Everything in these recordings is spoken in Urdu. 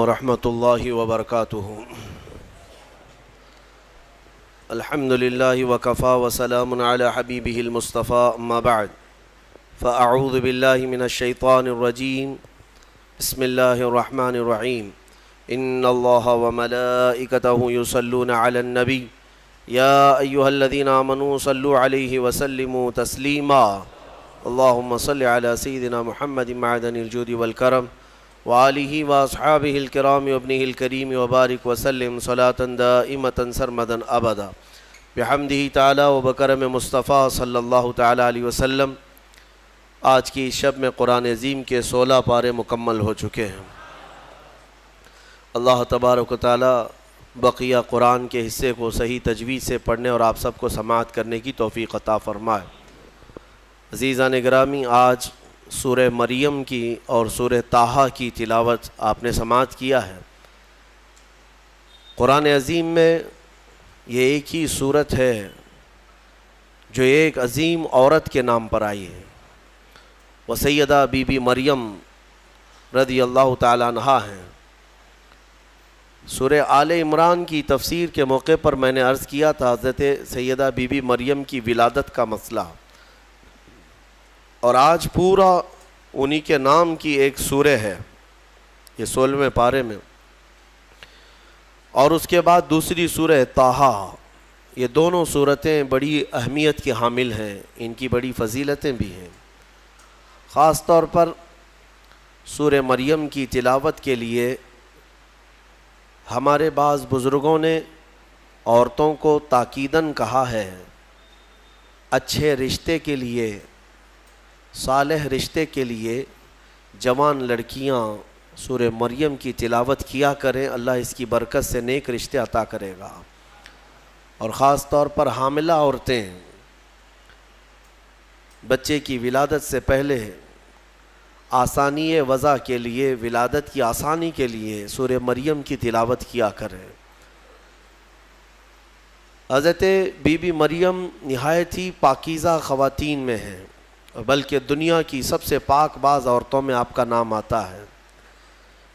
ورحمۃ اللہ وبرکاتہ۔ الحمد للہ وکفی وسلام علی حبیبہ المصطفیٰ، اما بعد فاعوذ باللہ من الشیطان الرجیم، بسم اللہ الرحمن الرحیم۔ ان اللہ وملائکتہ یصلون علی النبی یا ایہا الذین آمنوا صلوا علیہ وسلموا تسلیما۔ اللہم صل علی سیدنا محمد معدن الجود والکرم وآلہ واصحابہ الکرام وابنہ الکریم وبارک وسلم صلاة دائمة سرمدا ابدا بحمدہ تعالی وبکرم مصطفیٰ صلی اللہ تعالی علیہ وسلم۔ آج کی شب میں قرآن عظیم کے 16 پارے مکمل ہو چکے ہیں۔ اللہ تبارک و تعالی بقیہ قرآن کے حصے کو صحیح تجوید سے پڑھنے اور آپ سب کو سماعت کرنے کی توفیق عطا فرمائے۔ عزیزان گرامی، آج سورہ مریم کی اور سورہ طٰہٰ کی تلاوت آپ نے سماعت کیا ہے۔ قرآن عظیم میں یہ ایک ہی صورت ہے جو ایک عظیم عورت کے نام پر آئی ہے، وہ سیدہ بی بی مریم رضی اللہ تعالیٰ عنہا ہیں۔ سورہ آل عمران کی تفسیر کے موقع پر میں نے عرض کیا تھا حضرت سیدہ بی بی مریم کی ولادت کا مسئلہ، اور آج پورا انہی کے نام کی ایک سورہ ہے، یہ 16ویں پارے میں، اور اس کے بعد دوسری سورہ طٰہٰ۔ یہ دونوں سورتیں بڑی اہمیت کی حامل ہیں، ان کی بڑی فضیلتیں بھی ہیں۔ خاص طور پر سورہ مریم کی تلاوت کے لیے ہمارے بعض بزرگوں نے عورتوں کو تاکیداً کہا ہے، اچھے رشتے کے لیے، صالح رشتے کے لیے جوان لڑکیاں سورہ مریم کی تلاوت کیا کریں، اللہ اس کی برکت سے نیک رشتے عطا کرے گا۔ اور خاص طور پر حاملہ عورتیں بچے کی ولادت سے پہلے آسانی وضع کے لیے، ولادت کی آسانی کے لیے سورہ مریم کی تلاوت کیا کریں۔ حضرت بی بی مریم نہایت ہی پاکیزہ خواتین میں ہیں، بلکہ دنیا کی سب سے پاک باز عورتوں میں آپ کا نام آتا ہے۔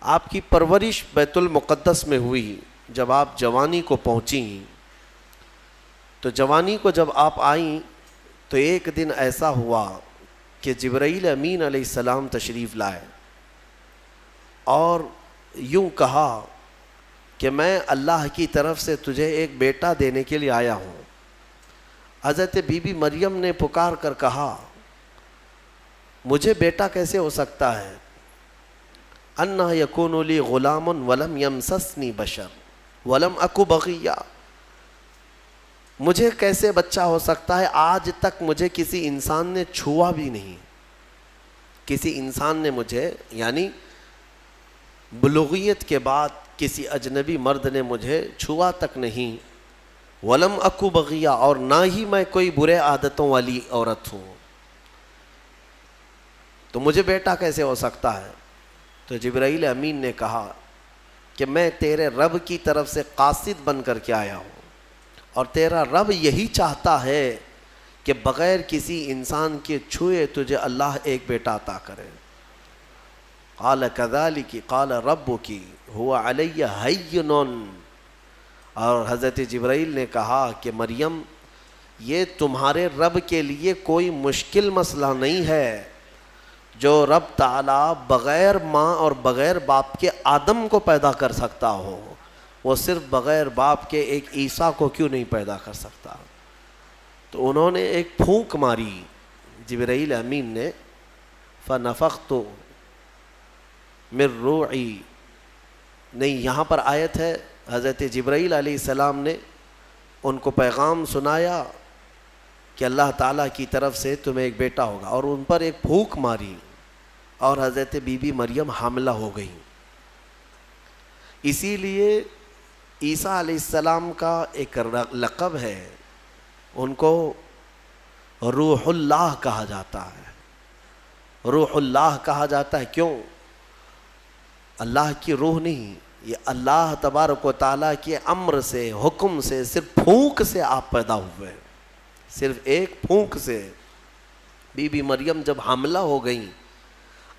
آپ کی پرورش بیت المقدس میں ہوئی۔ جب آپ جوانی کو پہنچیں تو جوانی کو جب آپ آئیں تو ایک دن ایسا ہوا کہ جبرائیل امین علیہ السلام تشریف لائے اور یوں کہا کہ میں اللہ کی طرف سے تجھے ایک بیٹا دینے کے لیے آیا ہوں۔ حضرت بی بی مریم نے پکار کر کہا، مجھے بیٹا کیسے ہو سکتا ہے؟ انا یکون لی غلام ولم یمسسنی بشر ولم اکو بغیہ، مجھے کیسے بچہ ہو سکتا ہے؟ آج تک مجھے کسی انسان نے چھوا بھی نہیں، کسی انسان نے مجھے، یعنی بلوغیت کے بعد کسی اجنبی مرد نے مجھے چھوا تک نہیں، ولم اکو بغیہ، اور نہ ہی میں کوئی برے عادتوں والی عورت ہوں، تو مجھے بیٹا کیسے ہو سکتا ہے؟ تو جبرائیل امین نے کہا کہ میں تیرے رب کی طرف سے قاصد بن کر کے آیا ہوں، اور تیرا رب یہی چاہتا ہے کہ بغیر کسی انسان کے چھوئے تجھے اللہ ایک بیٹا عطا کرے۔ قال کذالک قال ربک هو علی ہین، اور حضرت جبرائیل نے کہا کہ مریم، یہ تمہارے رب کے لیے کوئی مشکل مسئلہ نہیں ہے۔ جو رب تعالیٰ بغیر ماں اور بغیر باپ کے آدم کو پیدا کر سکتا ہو، وہ صرف بغیر باپ کے ایک عیسیٰ کو کیوں نہیں پیدا کر سکتا؟ تو انہوں نے ایک پھونک ماری جبرائیل امین نے، فنفخت من روحی، نہیں، یہاں پر آیت ہے حضرت جبرائیل علیہ السلام نے ان کو پیغام سنایا کہ اللہ تعالیٰ کی طرف سے تمہیں ایک بیٹا ہوگا، اور ان پر ایک پھونک ماری اور حضرت بی بی مریم حاملہ ہو گئی۔ اسی لیے عیسیٰ علیہ السلام کا ایک لقب ہے، ان کو روح اللہ کہا جاتا ہے۔ روح اللہ کہا جاتا ہے کیوں؟ اللہ کی روح نہیں، یہ اللہ تبارک و تعالیٰ کے امر سے، حکم سے، صرف پھونک سے آپ پیدا ہوئے، صرف ایک پھونک سے۔ بی بی مریم جب حاملہ ہو گئیں،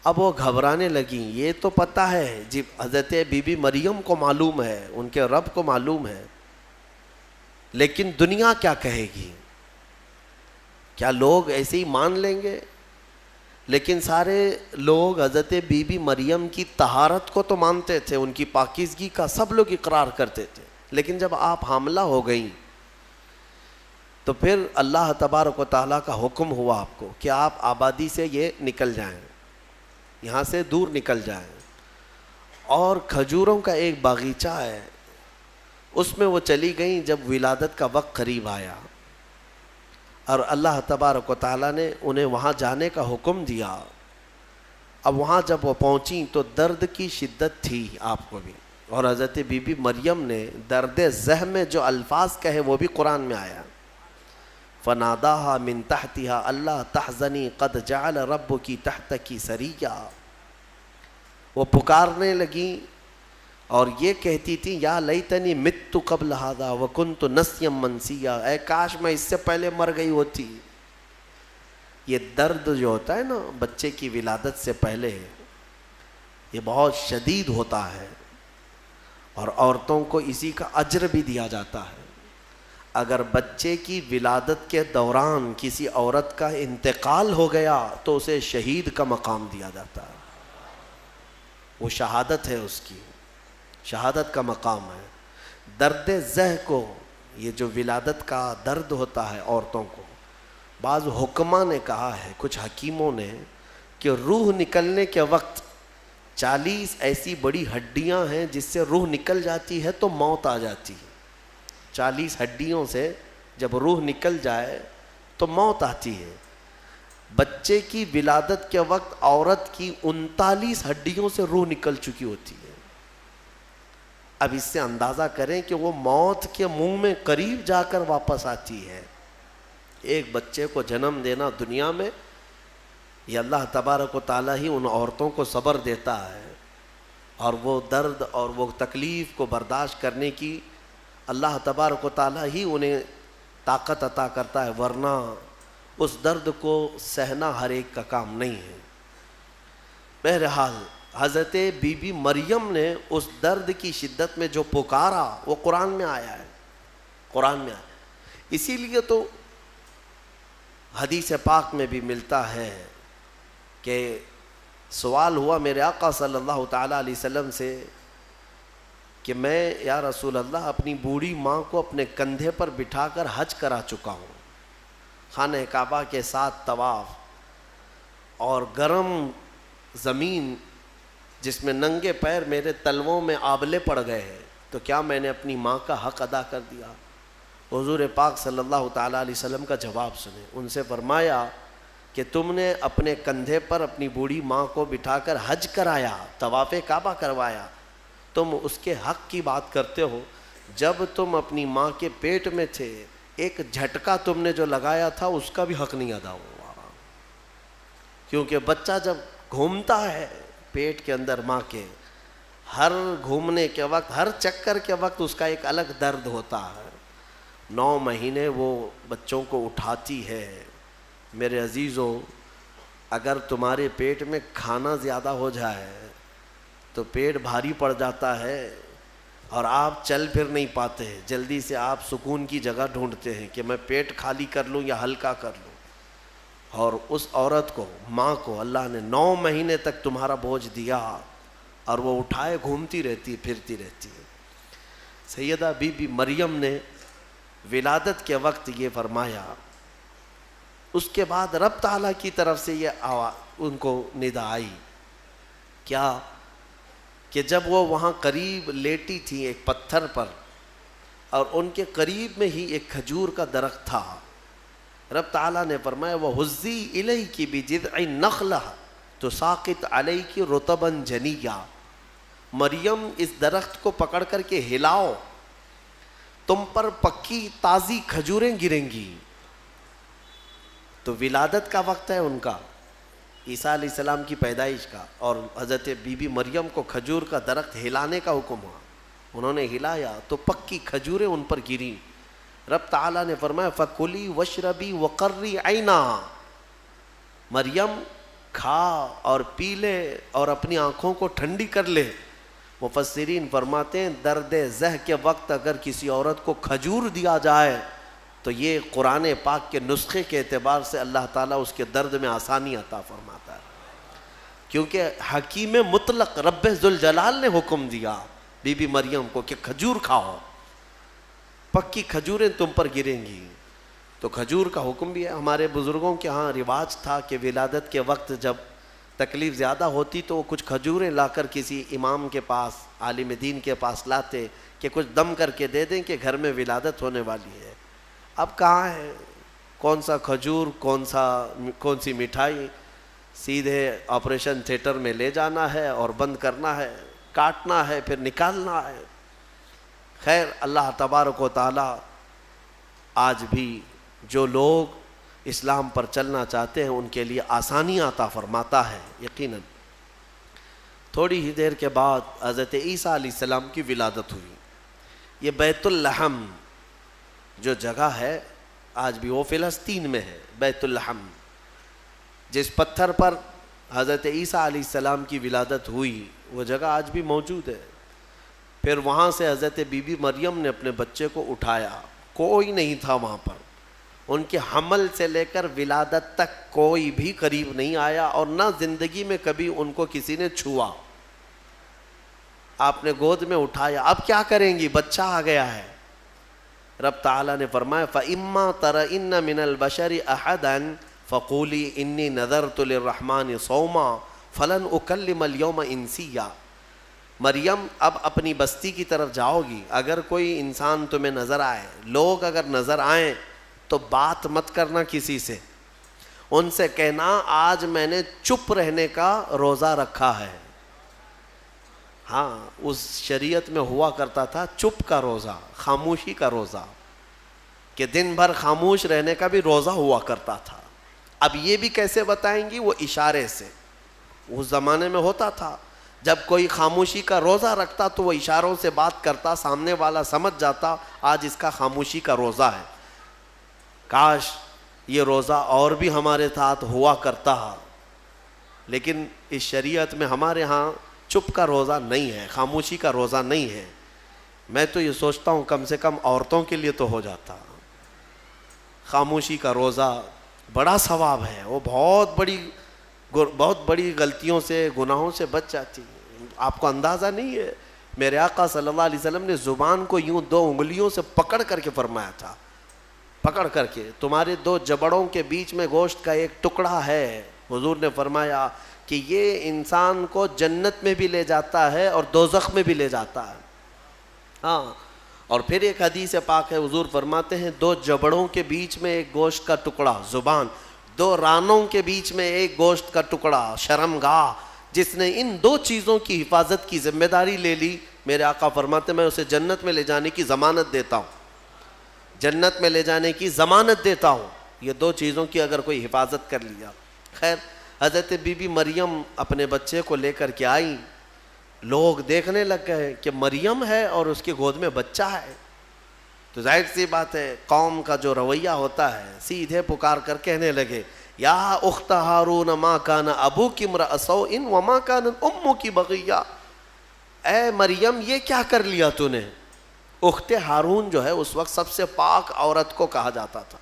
اب وہ گھبرانے لگیں. یہ تو پتہ ہے جی حضرت بی بی مریم کو معلوم ہے, ان کے رب کو معلوم ہے, لیکن دنیا کیا کہے گی, کیا لوگ ایسے ہی مان لیں گے؟ لیکن سارے لوگ حضرت بی بی مریم کی طہارت کو تو مانتے تھے, ان کی پاکیزگی کا سب لوگ اقرار کرتے تھے, لیکن جب آپ حاملہ ہو گئیں تو پھر اللہ تبارک و تعالیٰ کا حکم ہوا آپ کو کہ آپ آبادی سے یہ نکل جائیں, یہاں سے دور نکل جائیں. اور کھجوروں کا ایک باغیچہ ہے, اس میں وہ چلی گئیں جب ولادت کا وقت قریب آیا, اور اللہ تبارک و تعالیٰ نے انہیں وہاں جانے کا حکم دیا. اب وہاں جب وہ پہنچیں تو درد کی شدت تھی آپ کو بھی, اور حضرت بی بی مریم نے درد زہ میں جو الفاظ کہے وہ بھی قرآن میں آیا, فناداہا من تحتہا اللہ تحزنی قد جعل ربکی تحتکی سریا. وہ پکارنے لگیں اور یہ کہتی تھی یا لیتنی مت قبل ھذا وکنت نسیا منسیا, اے کاش میں اس سے پہلے مر گئی ہوتی. یہ درد جو ہوتا ہے نا بچے کی ولادت سے پہلے, یہ بہت شدید ہوتا ہے, اور عورتوں کو اسی کا اجر بھی دیا جاتا ہے. اگر بچے کی ولادت کے دوران کسی عورت کا انتقال ہو گیا تو اسے شہید کا مقام دیا جاتا ہے, وہ شہادت ہے, اس کی شہادت کا مقام ہے. درد زہ کو, یہ جو ولادت کا درد ہوتا ہے عورتوں کو, بعض حکماء نے کہا ہے, کچھ حکیموں نے, کہ روح نکلنے کے وقت 40 ایسی بڑی ہڈیاں ہیں جس سے روح نکل جاتی ہے تو موت آ جاتی ہے. 40 ہڈیوں سے جب روح نکل جائے تو موت آتی ہے. بچے کی ولادت کے وقت عورت کی 39 ہڈیوں سے روح نکل چکی ہوتی ہے. اب اس سے اندازہ کریں کہ وہ موت کے منہ میں قریب جا کر واپس آتی ہے. ایک بچے کو جنم دینا دنیا میں, یہ اللہ تبارک و تعالیٰ ہی ان عورتوں کو صبر دیتا ہے, اور وہ درد اور وہ تکلیف کو برداشت کرنے کی اللہ تبارک و تعالیٰ ہی انہیں طاقت عطا کرتا ہے, ورنہ اس درد کو سہنا ہر ایک کا کام نہیں ہے. بہرحال حضرت بی بی مریم نے اس درد کی شدت میں جو پکارا وہ قرآن میں آیا ہے, قرآن میں آیا. اسی لیے تو حدیث پاک میں بھی ملتا ہے کہ سوال ہوا میرے آقا صلی اللہ تعالیٰ علیہ وسلم سے کہ میں یا رسول اللہ اپنی بوڑھی ماں کو اپنے کندھے پر بٹھا کر حج کرا چکا ہوں, خانہ کعبہ کے ساتھ طواف, اور گرم زمین جس میں ننگے پیر میرے تلووں میں آبلے پڑ گئے ہیں, تو کیا میں نے اپنی ماں کا حق ادا کر دیا؟ حضور پاک صلی اللہ تعالیٰ علیہ وسلم کا جواب سنیں. ان سے فرمایا کہ تم نے اپنے کندھے پر اپنی بوڑھی ماں کو بٹھا کر حج کرایا, طواف کعبہ کروایا, تم اس کے حق کی بات کرتے ہو. جب تم اپنی ماں کے پیٹ میں تھے ایک جھٹکا تم نے جو لگایا تھا اس کا بھی حق نہیں ادا ہوا, کیونکہ بچہ جب گھومتا ہے پیٹ کے اندر ماں کے, ہر گھومنے کے وقت, ہر چکر کے وقت اس کا ایک الگ درد ہوتا ہے. 9 مہینے وہ بچوں کو اٹھاتی ہے. میرے عزیزو, اگر تمہارے پیٹ میں کھانا زیادہ ہو جائے تو پیٹ بھاری پڑ جاتا ہے اور آپ چل پھر نہیں پاتے, جلدی سے آپ سکون کی جگہ ڈھونڈتے ہیں کہ میں پیٹ خالی کر لوں یا ہلکا کر لوں. اور اس عورت کو, ماں کو, اللہ نے 9 مہینے تک تمہارا بوجھ دیا اور وہ اٹھائے گھومتی رہتی, پھرتی رہتی ہے. سیدہ بی بی مریم نے ولادت کے وقت یہ فرمایا. اس کے بعد رب تعالیٰ کی طرف سے یہ ان کو ندا آئی کیا, کہ جب وہ وہاں قریب لیٹی تھی ایک پتھر پر, اور ان کے قریب میں ہی ایک کھجور کا درخت تھا, رب تعالیٰ نے فرمایا وَهُزِّي إِلَيْكِ بِجِذْعِ النَّخْلَةِ تُسَاقِطْ عَلَيْكِ رُطَبًا جَنِيًّا. مریم اس درخت کو پکڑ کر کے ہلاؤ, تم پر پکی تازی کھجوریں گریں گی. تو ولادت کا وقت ہے ان کا, عیسیٰ علیہ السلام کی پیدائش کا, اور حضرت بی بی مریم کو کھجور کا درخت ہلانے کا حکم ہوا. انہوں نے ہلایا تو پکی کھجوریں ان پر گریں. رب تعالیٰ نے فرمایا فَكُلِي وَاشْرَبِي وَقَرِّي عَيْنَا, مریم کھا اور پی لے اور اپنی آنکھوں کو ٹھنڈی کر لے۔ مفسرین فرماتے ہیں درد زہ کے وقت اگر کسی عورت کو کھجور دیا جائے تو یہ قرآن پاک کے نسخے کے اعتبار سے اللہ تعالیٰ اس کے درد میں آسانی عطا فرماتا ہے، کیونکہ حکیم مطلق رب ذوالجلال نے حکم دیا بی بی مریم کو کہ کھجور کھاؤ، پکی کھجوریں تم پر گریں گی۔ تو کھجور کا حکم بھی ہے۔ ہمارے بزرگوں کے ہاں رواج تھا کہ ولادت کے وقت جب تکلیف زیادہ ہوتی تو وہ کچھ کھجوریں لا کر کسی امام کے پاس، عالم دین کے پاس لاتے کہ کچھ دم کر کے دے دیں کہ گھر میں ولادت ہونے والی ہے۔ اب کہاں ہے، کون سا کھجور، کون سی مٹھائی، سیدھے آپریشن تھیٹر میں لے جانا ہے اور بند کرنا ہے، کاٹنا ہے پھر نکالنا ہے۔ خیر، اللہ تبارک و تعالی آج بھی جو لوگ اسلام پر چلنا چاہتے ہیں ان کے لیے آسانی عطا فرماتا ہے یقیناً۔ تھوڑی ہی دیر کے بعد حضرت عیسیٰ علیہ السلام کی ولادت ہوئی۔ یہ بیت اللحم جو جگہ ہے آج بھی وہ فلسطین میں ہے، بیت اللحم، جس پتھر پر حضرت عیسیٰ علیہ السلام کی ولادت ہوئی وہ جگہ آج بھی موجود ہے۔ پھر وہاں سے حضرت بی بی مریم نے اپنے بچے کو اٹھایا، کوئی نہیں تھا وہاں پر، ان کے حمل سے لے کر ولادت تک کوئی بھی قریب نہیں آیا اور نہ زندگی میں کبھی ان کو کسی نے چھوا۔ آپ نے گود میں اٹھایا، اب کیا کریں گی، بچہ آ گیا ہے۔ رب تعالیٰ نے فرمایا فَإِمَّا تَرَئِنَّ مِنَ الْبَشَرِ أَحَدًا فَقُولِي إِنِّي نَذَرْتُ لِلرَّحْمَنِ صَوْمًا فَلَنْ أُكَلِّمَ الْيَوْمَ إِنسِيًّا۔ مریم اب اپنی بستی کی طرف جاؤ گی، اگر کوئی انسان تمہیں نظر آئے، لوگ اگر نظر آئیں تو بات مت کرنا کسی سے، ان سے کہنا آج میں نے چپ رہنے کا روزہ رکھا ہے۔ ہاں، اس شریعت میں ہوا کرتا تھا چپ کا روزہ، خاموشی کا روزہ، کہ دن بھر خاموش رہنے کا بھی روزہ ہوا کرتا تھا۔ اب یہ بھی کیسے بتائیں گی، وہ اشارے سے۔ اس زمانے میں ہوتا تھا جب کوئی خاموشی کا روزہ رکھتا تو وہ اشاروں سے بات کرتا، سامنے والا سمجھ جاتا آج اس کا خاموشی کا روزہ ہے۔ کاش یہ روزہ اور بھی ہمارے ساتھ ہوا کرتا، لیکن اس شریعت میں ہمارے ہاں چپ کا روزہ نہیں ہے، خاموشی کا روزہ نہیں ہے۔ میں تو یہ سوچتا ہوں کم سے کم عورتوں کے لیے تو ہو جاتا۔ خاموشی کا روزہ بڑا ثواب ہے، وہ بہت بڑی غلطیوں سے، گناہوں سے بچ جاتی۔ آپ کو اندازہ نہیں ہے، میرے آقا صلی اللہ علیہ وسلم نے زبان کو یوں 2 انگلیوں سے پکڑ کر کے فرمایا تھا، پکڑ کر کے، تمہارے 2 جبڑوں کے بیچ میں گوشت کا ایک ٹکڑا ہے، حضور نے فرمایا کہ یہ انسان کو جنت میں بھی لے جاتا ہے اور دوزخ میں بھی لے جاتا ہے۔ ہاں، اور پھر ایک حدیث پاک ہے، حضور فرماتے ہیں 2 جبڑوں کے بیچ میں ایک گوشت کا ٹکڑا زبان، 2 رانوں کے بیچ میں ایک گوشت کا ٹکڑا شرمگاہ، جس نے ان 2 چیزوں کی حفاظت کی ذمہ داری لے لی، میرے آقا فرماتے میں اسے جنت میں لے جانے کی ضمانت دیتا ہوں، جنت میں لے جانے کی ضمانت دیتا ہوں۔ یہ 2 چیزوں کی اگر کوئی حفاظت کر لیا۔ خیر، حضرت بی بی مریم اپنے بچے کو لے کر کے آئی، لوگ دیکھنے لگ گئے کہ مریم ہے اور اس کی گود میں بچہ ہے، تو ظاہر سی بات ہے قوم کا جو رویہ ہوتا ہے، سیدھے پکار کر کہنے لگے یا اخت ہارون ما کان ابوک امرأ سوء وما کانت امک بغیہ، اے مریم یہ کیا کر لیا تو نے۔ اخت ہارون جو ہے اس وقت سب سے پاک عورت کو کہا جاتا تھا،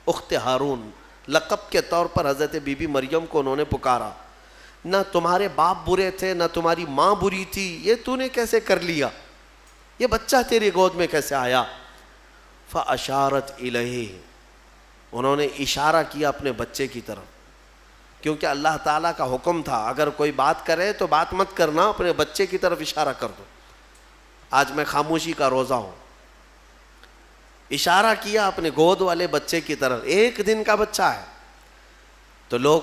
اخت ہارون لقب کے طور پر حضرت بی بی مریم کو انہوں نے پکارا، نہ تمہارے باپ برے تھے نہ تمہاری ماں بری تھی، یہ تو نے کیسے کر لیا، یہ بچہ تیری گود میں کیسے آیا۔ فاشارت الیہ، انہوں نے اشارہ کیا اپنے بچے کی طرف، کیونکہ اللہ تعالیٰ کا حکم تھا اگر کوئی بات کرے تو بات مت کرنا، اپنے بچے کی طرف اشارہ کر دو۔ آج میں خاموشی کا روزہ ہوں، اشارہ کیا اپنے گود والے بچے کی طرف، 1 دن کا بچہ ہے، تو لوگ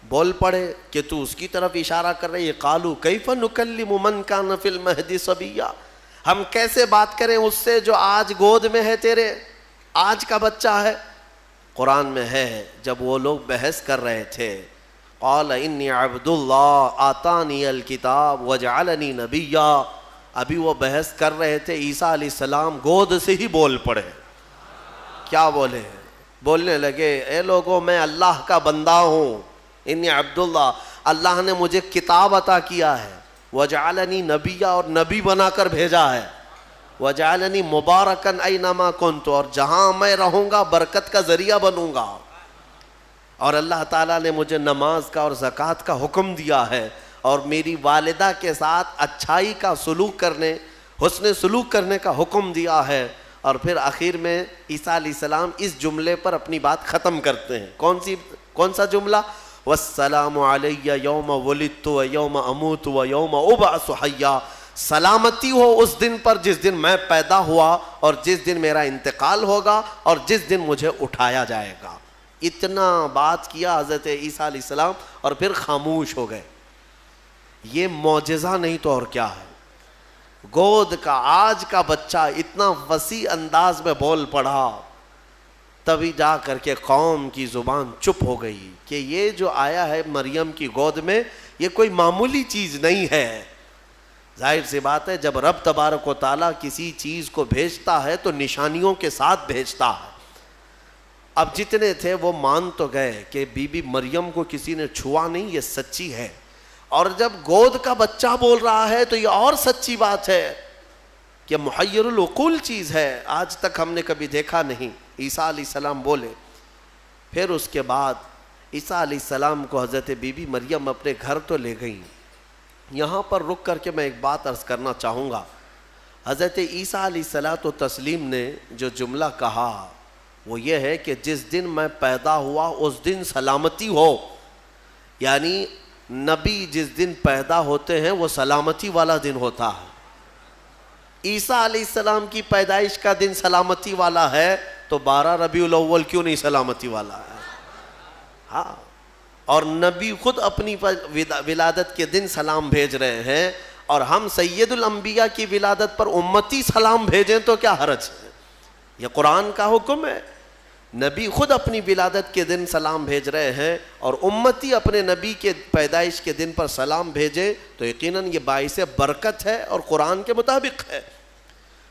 بول پڑے کہ تو اس کی طرف اشارہ کر رہے، قالوا کیف نکلم من کان فی المہد صبیا، ہم کیسے بات کریں اس سے جو آج گود میں ہے تیرے، آج کا بچہ ہے۔ قرآن میں ہے جب وہ لوگ بحث کر رہے تھے، قال انی عبد اللہ آتانی الکتاب وجعلنی نبیا، ابھی وہ بحث کر رہے تھے، عیسیٰ علیہ السلام گود سے ہی بول پڑے۔ کیا بولے؟ بولنے لگے اے لوگوں میں اللہ کا بندہ ہوں، انی عبداللہ، اللہ نے مجھے کتاب عطا کیا ہے، وجعلنی نبیہ، اور نبی بنا کر بھیجا ہے، وجعلنی مبارکن اینما کنت، اور جہاں میں رہوں گا برکت کا ذریعہ بنوں گا، اور اللہ تعالیٰ نے مجھے نماز کا اور زکوٰۃ کا حکم دیا ہے، اور میری والدہ کے ساتھ اچھائی کا سلوک کرنے، حسن سلوک کرنے کا حکم دیا ہے۔ اور پھر آخر میں عیسیٰ علیہ السلام اس جملے پر اپنی بات ختم کرتے ہیں۔ کون سا جملہ؟ والسلام علی یوم ولدت و یوم اموت و یوم ابعث حیا، سلامتی ہو اس دن پر جس دن میں پیدا ہوا اور جس دن میرا انتقال ہوگا اور جس دن مجھے اٹھایا جائے گا۔ اتنا بات کیا حضرت عیسیٰ علیہ السلام اور پھر خاموش ہو گئے۔ یہ معجزہ نہیں تو اور کیا ہے؟ گود کا آج کا بچہ اتنا وسیع انداز میں بول پڑا، تبھی جا کر کے قوم کی زبان چپ ہو گئی کہ یہ جو آیا ہے مریم کی گود میں یہ کوئی معمولی چیز نہیں ہے۔ ظاہر سی بات ہے، جب رب تبارک و تعالیٰ کسی چیز کو بھیجتا ہے تو نشانیوں کے ساتھ بھیجتا ہے۔ اب جتنے تھے وہ مان تو گئے کہ بی بی مریم کو کسی نے چھوا نہیں، یہ سچی ہے، اور جب گود کا بچہ بول رہا ہے تو یہ اور سچی بات ہے کہ محیر العقول چیز ہے، آج تک ہم نے کبھی دیکھا نہیں۔ عیسیٰ علیہ السلام بولے۔ پھر اس کے بعد عیسیٰ علیہ السلام کو حضرت بی بی مریم اپنے گھر تو لے گئیں۔ یہاں پر رک کر کے میں ایک بات عرض کرنا چاہوں گا۔ حضرت عیسیٰ علیہ الصلوۃ والتسلیم نے جو جملہ کہا وہ یہ ہے کہ جس دن میں پیدا ہوا اس دن سلامتی ہو، یعنی نبی جس دن پیدا ہوتے ہیں وہ سلامتی والا دن ہوتا ہے۔ عیسیٰ علیہ السلام کی پیدائش کا دن سلامتی والا ہے تو 12 ربیع الاول کیوں نہیں سلامتی والا ہے؟ ہاں، اور نبی خود اپنی ولادت کے دن سلام بھیج رہے ہیں، اور ہم سید الانبیاء کی ولادت پر امتی سلام بھیجیں تو کیا حرج ہے؟ یہ قرآن کا حکم ہے۔ نبی خود اپنی ولادت کے دن سلام بھیج رہے ہیں اور امتی اپنے نبی کے پیدائش کے دن پر سلام بھیجے تو یقیناً یہ باعث برکت ہے اور قرآن کے مطابق ہے۔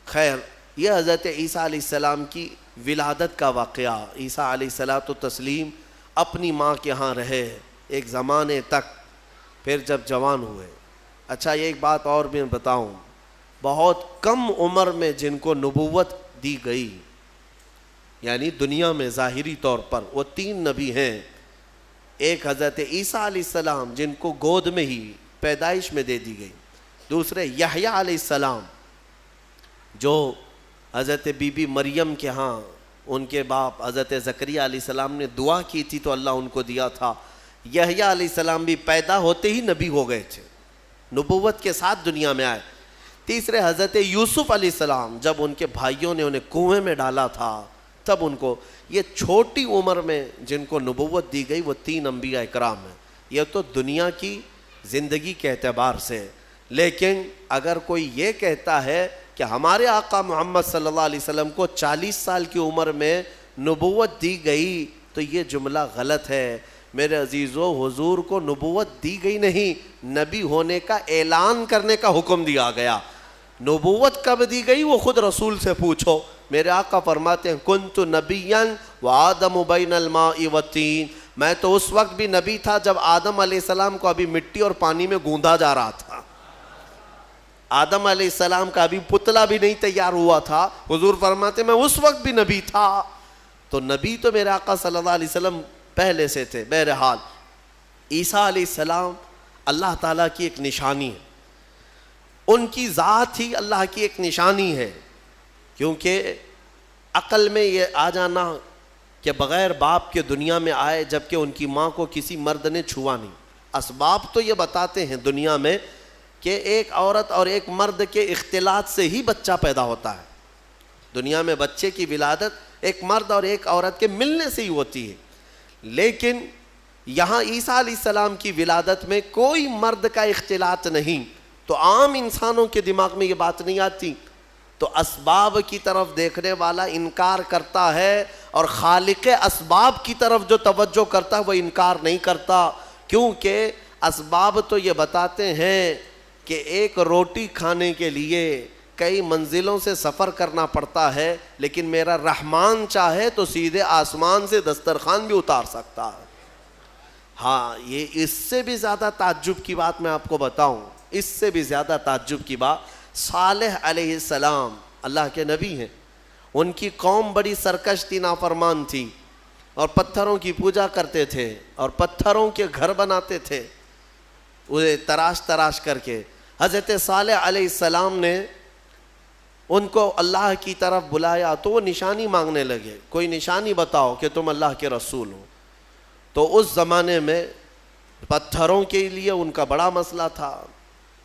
خیر، یہ حضرت عیسیٰ علیہ السلام کی ولادت کا واقعہ۔ عیسیٰ علیہ الصلوۃ والتسلیم اپنی ماں کے ہاں رہے ایک زمانے تک، پھر جب جوان ہوئے۔ اچھا، یہ ایک بات اور بھی بتاؤں، بہت کم عمر میں جن کو نبوت دی گئی، یعنی دنیا میں ظاہری طور پر، وہ 3 نبی ہیں۔ ایک حضرت عیسیٰ علیہ السلام جن کو گود میں ہی پیدائش میں دے دی گئی، دوسرے یحییٰ علیہ السلام جو حضرت بی بی مریم کے ہاں ان کے باپ حضرت زکریہ علیہ السلام نے دعا کی تھی تو اللہ ان کو دیا تھا۔ یحییٰ علیہ السلام بھی پیدا ہوتے ہی نبی ہو گئے تھے، نبوت کے ساتھ دنیا میں آئے۔ تیسرے حضرت یوسف علیہ السلام، جب ان کے بھائیوں نے انہیں کنویں میں ڈالا تھا تب ان کو، یہ چھوٹی عمر میں جن کو نبوت دی گئی وہ 3 انبیاء اکرام ہیں۔ یہ تو دنیا کی زندگی کے اعتبار سے، لیکن اگر کوئی یہ کہتا ہے کہ ہمارے آقا محمد صلی اللہ علیہ وسلم کو 40 سال کی عمر میں نبوت دی گئی تو یہ جملہ غلط ہے۔ میرے عزیزو، حضور کو نبوت دی گئی نہیں، نبی ہونے کا اعلان کرنے کا حکم دیا گیا۔ نبوت کب دی گئی وہ خود رسول سے پوچھو۔ میرے آقا فرماتے ہیں کنت نبیا وآدم بین الماء والطین، میں تو اس وقت بھی نبی تھا جب آدم علیہ السلام کو ابھی مٹی اور پانی میں گوندا جا رہا تھا۔ آدم علیہ السلام کا ابھی پتلا بھی نہیں تیار ہوا تھا، حضور فرماتے ہیں میں اس وقت بھی نبی تھا۔ تو نبی تو میرے آقا صلی اللہ علیہ وسلم پہلے سے تھے۔ بہرحال عیسیٰ علیہ السلام اللہ تعالیٰ کی ایک نشانی ہے، ان کی ذات ہی اللہ کی ایک نشانی ہے، کیونکہ عقل میں یہ آ جانا کہ بغیر باپ کے دنیا میں آئے جبکہ ان کی ماں کو کسی مرد نے چھوا نہیں۔ اسباب تو یہ بتاتے ہیں دنیا میں کہ ایک عورت اور ایک مرد کے اختلاط سے ہی بچہ پیدا ہوتا ہے۔ دنیا میں بچے کی ولادت ایک مرد اور ایک عورت کے ملنے سے ہی ہوتی ہے، لیکن یہاں عیسیٰ علیہ السلام کی ولادت میں کوئی مرد کا اختلاط نہیں، تو عام انسانوں کے دماغ میں یہ بات نہیں آتی۔ تو اسباب کی طرف دیکھنے والا انکار کرتا ہے اور خالق اسباب کی طرف جو توجہ کرتا ہے وہ انکار نہیں کرتا، کیونکہ اسباب تو یہ بتاتے ہیں کہ ایک روٹی کھانے کے لیے کئی منزلوں سے سفر کرنا پڑتا ہے، لیکن میرا رحمان چاہے تو سیدھے آسمان سے دسترخوان بھی اتار سکتا ہے۔ ہاں یہ اس سے بھی زیادہ تعجب کی بات میں آپ کو بتاؤں، اس سے بھی زیادہ تعجب کی بات، صالح علیہ السلام اللہ کے نبی ہیں، ان کی قوم بڑی سرکش تھی، نافرمان تھی، اور پتھروں کی پوجا کرتے تھے اور پتھروں کے گھر بناتے تھے انہیں تراش تراش کر کے۔ حضرت صالح علیہ السلام نے ان کو اللہ کی طرف بلایا تو وہ نشانی مانگنے لگے، کوئی نشانی بتاؤ کہ تم اللہ کے رسول ہو۔ تو اس زمانے میں پتھروں کے لیے ان کا بڑا مسئلہ تھا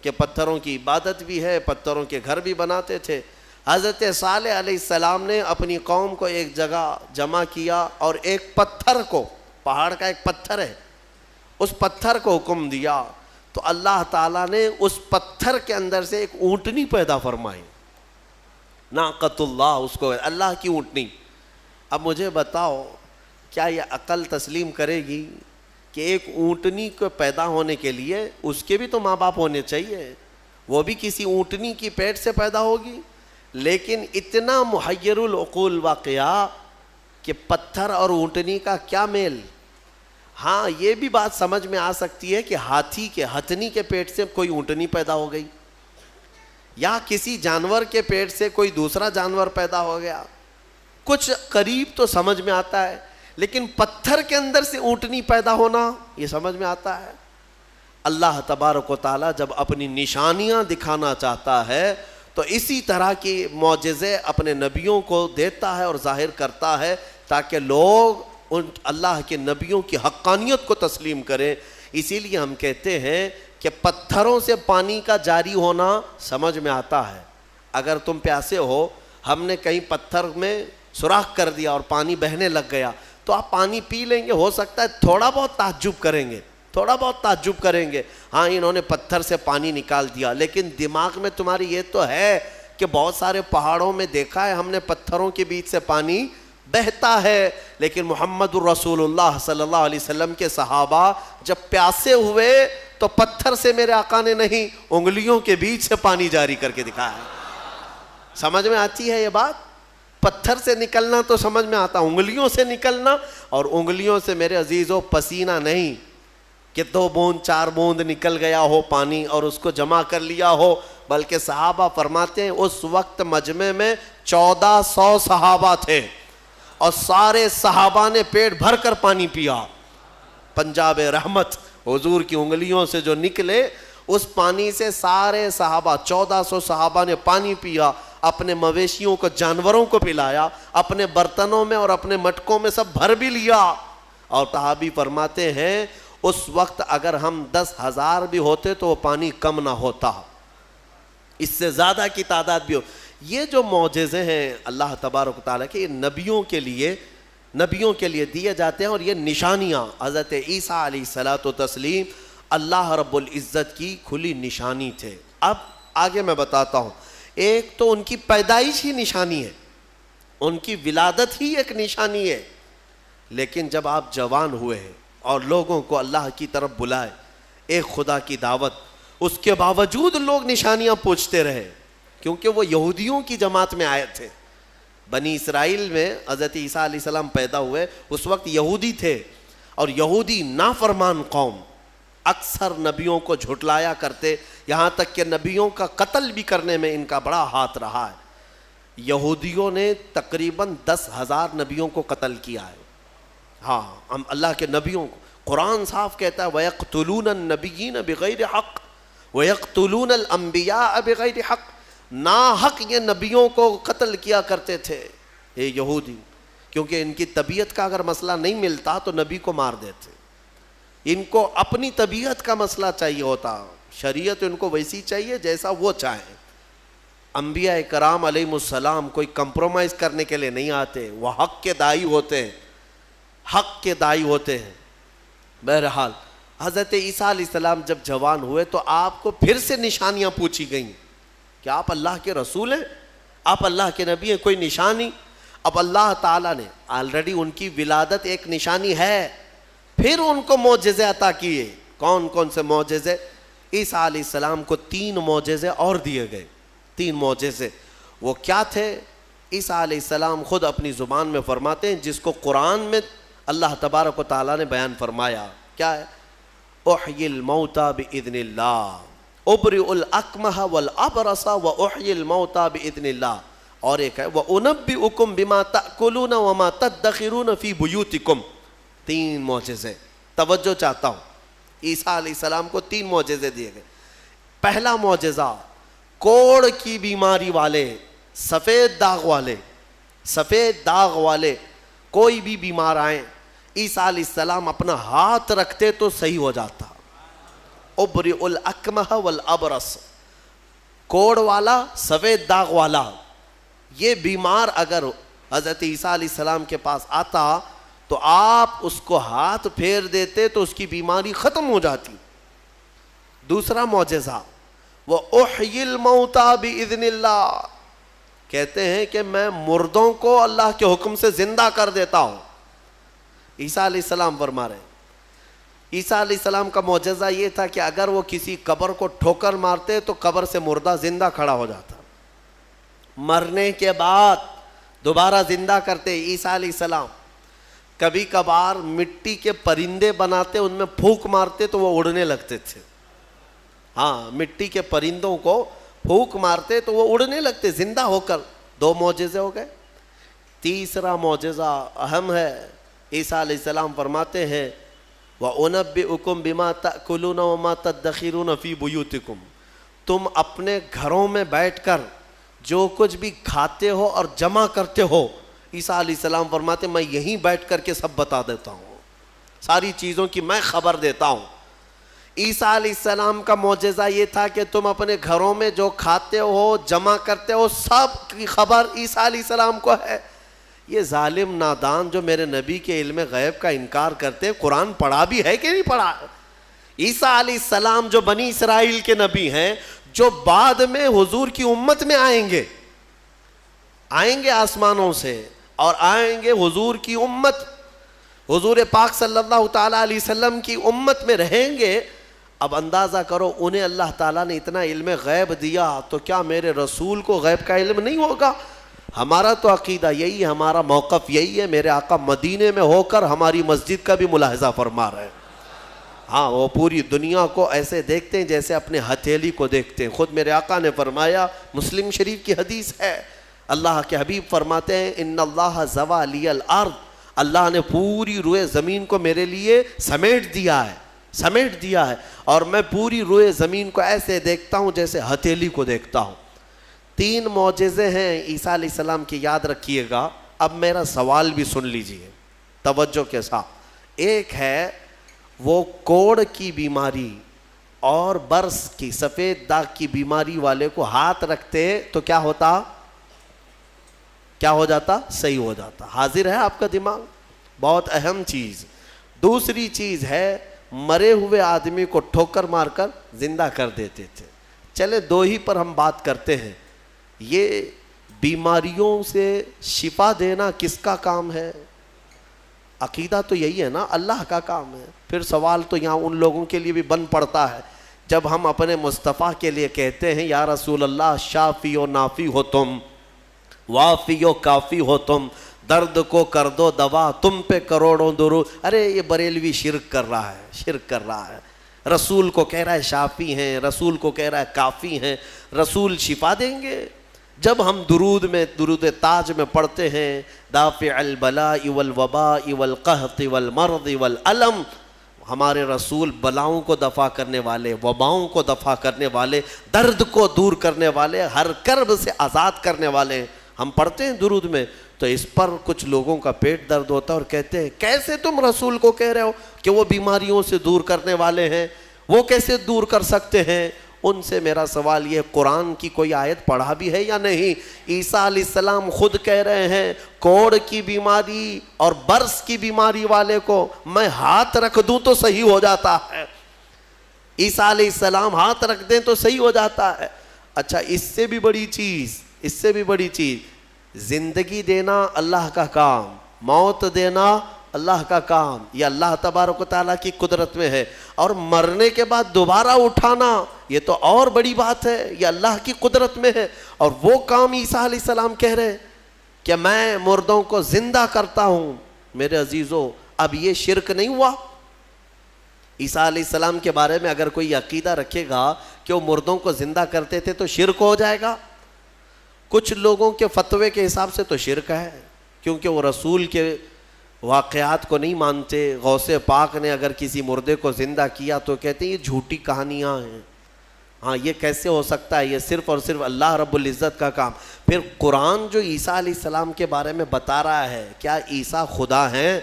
کہ پتھروں کی عبادت بھی ہے، پتھروں کے گھر بھی بناتے تھے۔ حضرت صالح علیہ السلام نے اپنی قوم کو ایک جگہ جمع کیا اور ایک پتھر کو، پہاڑ کا ایک پتھر ہے، اس پتھر کو حکم دیا، تو اللہ تعالیٰ نے اس پتھر کے اندر سے ایک اونٹنی پیدا فرمائی، ناقۃ اللہ، اس کو اللہ کی اونٹنی۔ اب مجھے بتاؤ کیا یہ عقل تسلیم کرے گی کہ ایک اونٹنی کو پیدا ہونے کے لیے اس کے بھی تو ماں باپ ہونے چاہیے، وہ بھی کسی اونٹنی کی پیٹ سے پیدا ہوگی؟ لیکن اتنا محیر العقول واقعہ کہ پتھر اور اونٹنی کا کیا میل۔ ہاں یہ بھی بات سمجھ میں آ سکتی ہے کہ ہتھنی کے پیٹ سے کوئی اونٹنی پیدا ہو گئی، یا کسی جانور کے پیٹ سے کوئی دوسرا جانور پیدا ہو گیا، کچھ قریب تو سمجھ میں آتا ہے، لیکن پتھر کے اندر سے اونٹنی پیدا ہونا یہ سمجھ میں آتا ہے؟ اللہ تبارک و تعالیٰ جب اپنی نشانیاں دکھانا چاہتا ہے تو اسی طرح کی معجزے اپنے نبیوں کو دیتا ہے اور ظاہر کرتا ہے تاکہ لوگ ان اللہ کے نبیوں کی حقانیت کو تسلیم کریں۔ اسی لیے ہم کہتے ہیں کہ پتھروں سے پانی کا جاری ہونا سمجھ میں آتا ہے۔ اگر تم پیاسے ہو، ہم نے کہیں پتھر میں سوراخ کر دیا اور پانی بہنے لگ گیا تو آپ پانی پی لیں گے، ہو سکتا ہے تھوڑا بہت تعجب کریں گے، تھوڑا بہت تعجب کریں گے، ہاں انہوں نے پتھر سے پانی نکال دیا، لیکن دماغ میں تمہاری یہ تو ہے کہ بہت سارے پہاڑوں میں دیکھا ہے ہم نے پتھروں کے بیچ سے پانی بہتا ہے۔ لیکن محمد الرسول اللہ صلی اللہ علیہ وسلم کے صحابہ جب پیاسے ہوئے تو پتھر سے میرے آقا نے نہیں، انگلیوں کے بیچ سے پانی جاری کر کے دکھایا ہے۔ سمجھ میں آتی ہے یہ بات؟ پتھر سے نکلنا تو سمجھ میں آتا، انگلیوں سے نکلنا، اور انگلیوں سے میرے عزیزو پسینہ نہیں کہ 2 بوند 4 بوند نکل گیا ہو پانی اور اس کو جمع کر لیا ہو، بلکہ صحابہ فرماتے ہیں اس وقت مجمع میں 1400 صحابہ تھے اور سارے صحابہ نے پیٹ بھر کر پانی پیا۔ پنجاب رحمت حضور کی انگلیوں سے جو نکلے اس پانی سے سارے صحابہ 1400 صحابہ نے پانی پیا، اپنے مویشیوں کو، جانوروں کو پلایا، اپنے برتنوں میں اور اپنے مٹکوں میں سب بھر بھی لیا۔ اور صحابی فرماتے ہیں اس وقت اگر ہم 10,000 بھی ہوتے تو وہ پانی کم نہ ہوتا، اس سے زیادہ کی تعداد بھی ہو۔ یہ جو معجزے ہیں اللہ تبارک و تعالیٰ کے، یہ نبیوں کے لیے دیے جاتے ہیں، اور یہ نشانیاں حضرت عیسیٰ علیہ الصلاۃ والتسلیم اللہ رب العزت کی کھلی نشانی تھے۔ اب آگے میں بتاتا ہوں، ایک تو ان کی پیدائش ہی نشانی ہے، ان کی ولادت ہی ایک نشانی ہے، لیکن جب آپ جوان ہوئے ہیں اور لوگوں کو اللہ کی طرف بلائے، ایک خدا کی دعوت، اس کے باوجود لوگ نشانیاں پوچھتے رہے، کیونکہ وہ یہودیوں کی جماعت میں آئے تھے۔ بنی اسرائیل میں حضرت عیسیٰ علیہ السلام پیدا ہوئے، اس وقت یہودی تھے، اور یہودی نافرمان قوم اکثر نبیوں کو جھٹلایا کرتے، یہاں تک کہ نبیوں کا قتل بھی کرنے میں ان کا بڑا ہاتھ رہا ہے۔ یہودیوں نے تقریباً 10,000 نبیوں کو قتل کیا ہے۔ ہاں، ہم اللہ کے نبیوں کو، قرآن صاف کہتا ہے وَيَقْتُلُونَ النَّبِيِّينَ بِغَيْرِ حَقٍّ وَيَقْتُلُونَ الْأَنْبِيَاءَ بِغَيْرِ حَقٍّ، ناحق یہ نبیوں کو قتل کیا کرتے تھے یہ یہودی، کیونکہ ان کی طبیعت کا اگر مسئلہ نہیں ملتا تو نبی کو مار دیتے، ان کو اپنی طبیعت کا مسئلہ چاہیے ہوتا، شریعت ان کو ویسی چاہیے جیسا وہ چاہیں۔ انبیاء کرام علیہ السلام کوئی کمپرومائز کرنے کے لیے نہیں آتے، وہ حق کے داعی ہوتے ہیں، حق کے داعی ہوتے ہیں۔ بہرحال حضرت عیسیٰ علیہ السلام جب جوان ہوئے تو آپ کو پھر سے نشانیاں پوچھی گئیں کہ آپ اللہ کے رسول ہیں، آپ اللہ کے نبی ہیں، کوئی نشانی؟ اب اللہ تعالیٰ نے آلریڈی ان کی ولادت ایک نشانی ہے، پھر ان کو معجزے عطا کیے۔ کون کون سے معجزے؟ عیسیٰ علیہ السلام کو 3 معجزے اور دیے گئے، 3 معجزے۔ وہ کیا تھے؟ عیسیٰ علیہ السلام خود اپنی زبان میں فرماتے ہیں، جس کو قرآن میں اللہ تبارک و تعالیٰ نے بیان فرمایا کیا ہے؟ احیی الموتى باذن اللہ، ابرئ الاکمہ والابرص واحیی الموتى باذن اللہ. اور ایک ہے وانبئکم بما تاکلون وما تدخرون فی بیوتکم. 3 معجزے. توجہ چاہتا ہوں، عیسیٰ علیہ السلام کو 3 معجزے دیے گئے. پہلا معجزہ، کوڑ کی بیماری والے، سفید داغ والے کوئی بھی بیمار آئیں، عیسیٰ علیہ السلام اپنا ہاتھ رکھتے تو صحیح ہو جاتا. ابرئ الاکمہ والابرص، کوڑ والا، سفید داغ والا، یہ بیمار اگر حضرت عیسیٰ علیہ السلام کے پاس آتا تو آپ اس کو ہاتھ پھیر دیتے تو اس کی بیماری ختم ہو جاتی. دوسرا معجزہ، وَأُحْيِي الْمَوْتَى بِإِذْنِ اللَّهِ، کہتے ہیں کہ میں مردوں کو اللہ کے حکم سے زندہ کر دیتا ہوں. عیسیٰ علیہ السلام فرما رہے ہیں. عیسیٰ علیہ السلام کا معجزہ یہ تھا کہ اگر وہ کسی قبر کو ٹھوکر مارتے تو قبر سے مردہ زندہ کھڑا ہو جاتا، مرنے کے بعد دوبارہ زندہ کرتے عیسیٰ علیہ السلام. کبھی کبھار مٹی کے پرندے بناتے، ان میں پھونک مارتے تو وہ اڑنے لگتے تھے. ہاں، مٹی کے پرندوں کو پھونک مارتے تو وہ اڑنے لگتے زندہ ہو کر. 2 معجزے ہو گئے. تیسرا معجزہ اہم ہے. عیسیٰ علیہ السلام فرماتے ہیں وَأُنَبِّئُكُمْ بِمَا تَأْكُلُونَ وَمَا تَدَّخِرُونَ فِي بُيُوتِكُمْ، تم اپنے گھروں میں بیٹھ کر جو کچھ بھی کھاتے ہو اور جمع کرتے ہو، عیسیٰ علیہ السلام فرماتے میں یہیں بیٹھ کر کے سب بتا دیتا ہوں، ساری چیزوں کی میں خبر دیتا ہوں. عیسیٰ علیہ السلام کا معجزہ یہ تھا کہ تم اپنے گھروں میں جو کھاتے ہو، جمع کرتے ہو، سب کی خبر عیسیٰ علیہ السلام کو ہے. یہ ظالم نادان جو میرے نبی کے علم غیب کا انکار کرتے ہیں، قرآن پڑھا بھی ہے کہ نہیں پڑھا؟ عیسیٰ علیہ السلام جو بنی اسرائیل کے نبی ہیں، جو بعد میں حضور کی امت میں آئیں گے آسمانوں سے، اور آئیں گے حضور کی امت، حضور پاک صلی اللہ تعالیٰ علیہ وسلم کی امت میں رہیں گے. اب اندازہ کرو، انہیں اللہ تعالیٰ نے اتنا علم غیب دیا تو کیا میرے رسول کو غیب کا علم نہیں ہوگا؟ ہمارا تو عقیدہ یہی ہے، ہمارا موقف یہی ہے. میرے آقا مدینے میں ہو کر ہماری مسجد کا بھی ملاحظہ فرما رہے ہیں. ہاں، وہ پوری دنیا کو ایسے دیکھتے ہیں جیسے اپنے ہتھیلی کو دیکھتے ہیں. خود میرے آقا نے فرمایا، مسلم شریف کی حدیث ہے، اللہ کے حبیب فرماتے ہیں ان اللہ زوى لی الارض، اللہ نے پوری روئے زمین کو میرے لیے سمیٹ دیا ہے، اور میں پوری روئے زمین کو ایسے دیکھتا ہوں جیسے ہتھیلی کو دیکھتا ہوں. 3 معجزے ہیں عیسیٰ علیہ السلام کی، یاد رکھیے گا. اب میرا سوال بھی سن لیجئے توجہ کے ساتھ. ایک ہے وہ کوڑ کی بیماری اور برس کی، سفید داغ کی بیماری والے کو ہاتھ رکھتے تو کیا ہوتا؟ کیا ہو جاتا؟ صحیح ہو جاتا. حاضر ہے آپ کا دماغ؟ بہت اہم چیز. دوسری چیز ہے مرے ہوئے آدمی کو ٹھوکر مار کر زندہ کر دیتے تھے. چلے 2 ہی پر ہم بات کرتے ہیں. یہ بیماریوں سے شفا دینا کس کا کام ہے؟ عقیدہ تو یہی ہے نا، اللہ کا کام ہے. پھر سوال تو یہاں ان لوگوں کے لیے بھی بن پڑتا ہے جب ہم اپنے مصطفیٰ کے لیے کہتے ہیں یا رسول اللہ شافی و نافی ہو تم، وافی و کافی ہو تم، درد کو کر دو دوا، تم پہ کروڑوں درود. ارے یہ بریلوی شرک کر رہا ہے. رسول کو کہہ رہا ہے شافی ہیں، رسول کو کہہ رہا ہے کافی ہیں. رسول شفا دیں گے؟ جب ہم درود تاج میں پڑھتے ہیں دافع البلاء والوباء والقحط والمرض والالم، ہمارے رسول بلاؤں کو دفع کرنے والے، وباؤں کو دفع کرنے والے، درد کو دور کرنے والے، ہر کرب سے آزاد کرنے والے. ہم پڑھتے ہیں درود میں تو اس پر کچھ لوگوں کا پیٹ درد ہوتا ہے اور کہتے ہیں کیسے تم رسول کو کہہ رہے ہو کہ وہ بیماریوں سے دور کرنے والے ہیں، وہ کیسے دور کر سکتے ہیں؟ ان سے میرا سوال یہ، قرآن کی کوئی آیت پڑھا بھی ہے یا نہیں؟ عیسیٰ علیہ السلام خود کہہ رہے ہیں کوڑ کی بیماری اور برس کی بیماری والے کو میں ہاتھ رکھ دوں تو صحیح ہو جاتا ہے. عیسیٰ علیہ السلام ہاتھ رکھ دیں تو صحیح ہو جاتا ہے. اچھا، اس سے بھی بڑی چیز، زندگی دینا اللہ کا کام، موت دینا اللہ کا کام، یہ اللہ تبارک و تعالیٰ کی قدرت میں ہے. اور مرنے کے بعد دوبارہ اٹھانا یہ تو اور بڑی بات ہے، یہ اللہ کی قدرت میں ہے. اور وہ کام عیسیٰ علیہ السلام کہہ رہے ہیں کہ میں مردوں کو زندہ کرتا ہوں. میرے عزیزو، اب یہ شرک نہیں ہوا؟ عیسیٰ علیہ السلام کے بارے میں اگر کوئی عقیدہ رکھے گا کہ وہ مردوں کو زندہ کرتے تھے تو شرک ہو جائے گا. کچھ لوگوں کے فتوے کے حساب سے تو شرک ہے، کیونکہ وہ رسول کے واقعات کو نہیں مانتے. غوث پاک نے اگر کسی مردے کو زندہ کیا تو کہتے ہیں یہ جھوٹی کہانیاں ہیں. ہاں یہ کیسے ہو سکتا ہے، یہ صرف اور صرف اللہ رب العزت کا کام. پھر قرآن جو عیسیٰ علیہ السلام کے بارے میں بتا رہا ہے، کیا عیسیٰ خدا ہیں؟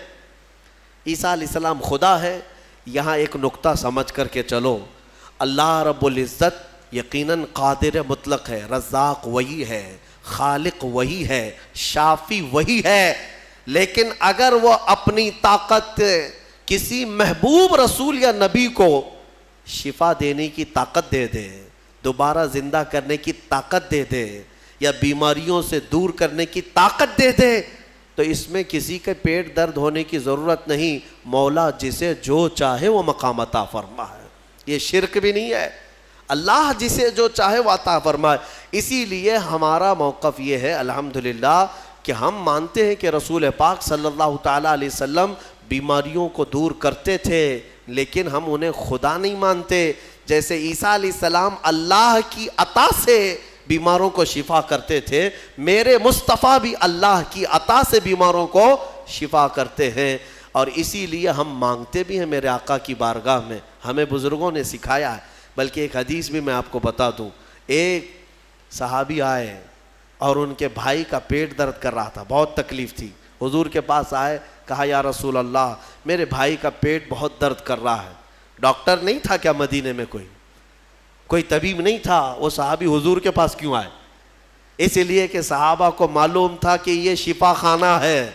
عیسیٰ علیہ السلام خدا ہے؟ یہاں ایک نقطہ سمجھ کر کے چلو. اللہ رب العزت یقیناً قادر مطلق ہے، رزاق وہی ہے، خالق وہی ہے، شافی وہی ہے. لیکن اگر وہ اپنی طاقت کسی محبوب رسول یا نبی کو شفا دینے کی طاقت دے دے، دوبارہ زندہ کرنے کی طاقت دے دے، یا بیماریوں سے دور کرنے کی طاقت دے دے، تو اس میں کسی کے پیٹ درد ہونے کی ضرورت نہیں. مولا جسے جو چاہے وہ مقام عطا فرمائے. یہ شرک بھی نہیں ہے. اللہ جسے جو چاہے وہ عطا فرمائے. اسی لیے ہمارا موقف یہ ہے الحمدللہ کہ ہم مانتے ہیں کہ رسول پاک صلی اللہ تعالیٰ علیہ وسلم بیماریوں کو دور کرتے تھے، لیکن ہم انہیں خدا نہیں مانتے. جیسے عیسیٰ علیہ السلام اللہ کی عطا سے بیماروں کو شفا کرتے تھے، میرے مصطفیٰ بھی اللہ کی عطا سے بیماروں کو شفا کرتے ہیں. اور اسی لیے ہم مانگتے بھی ہیں میرے آقا کی بارگاہ میں. ہمیں بزرگوں نے سکھایا ہے. بلکہ ایک حدیث بھی میں آپ کو بتا دوں. ایک صحابی آئے اور ان کے بھائی کا پیٹ درد کر رہا تھا، بہت تکلیف تھی. حضور کے پاس آئے، کہا یا رسول اللہ میرے بھائی کا پیٹ بہت درد کر رہا ہے. ڈاکٹر نہیں تھا کیا مدینے میں؟ کوئی طبیب نہیں تھا. وہ صحابی حضور کے پاس کیوں آئے؟ اس لیے کہ صحابہ کو معلوم تھا کہ یہ شفا خانہ ہے،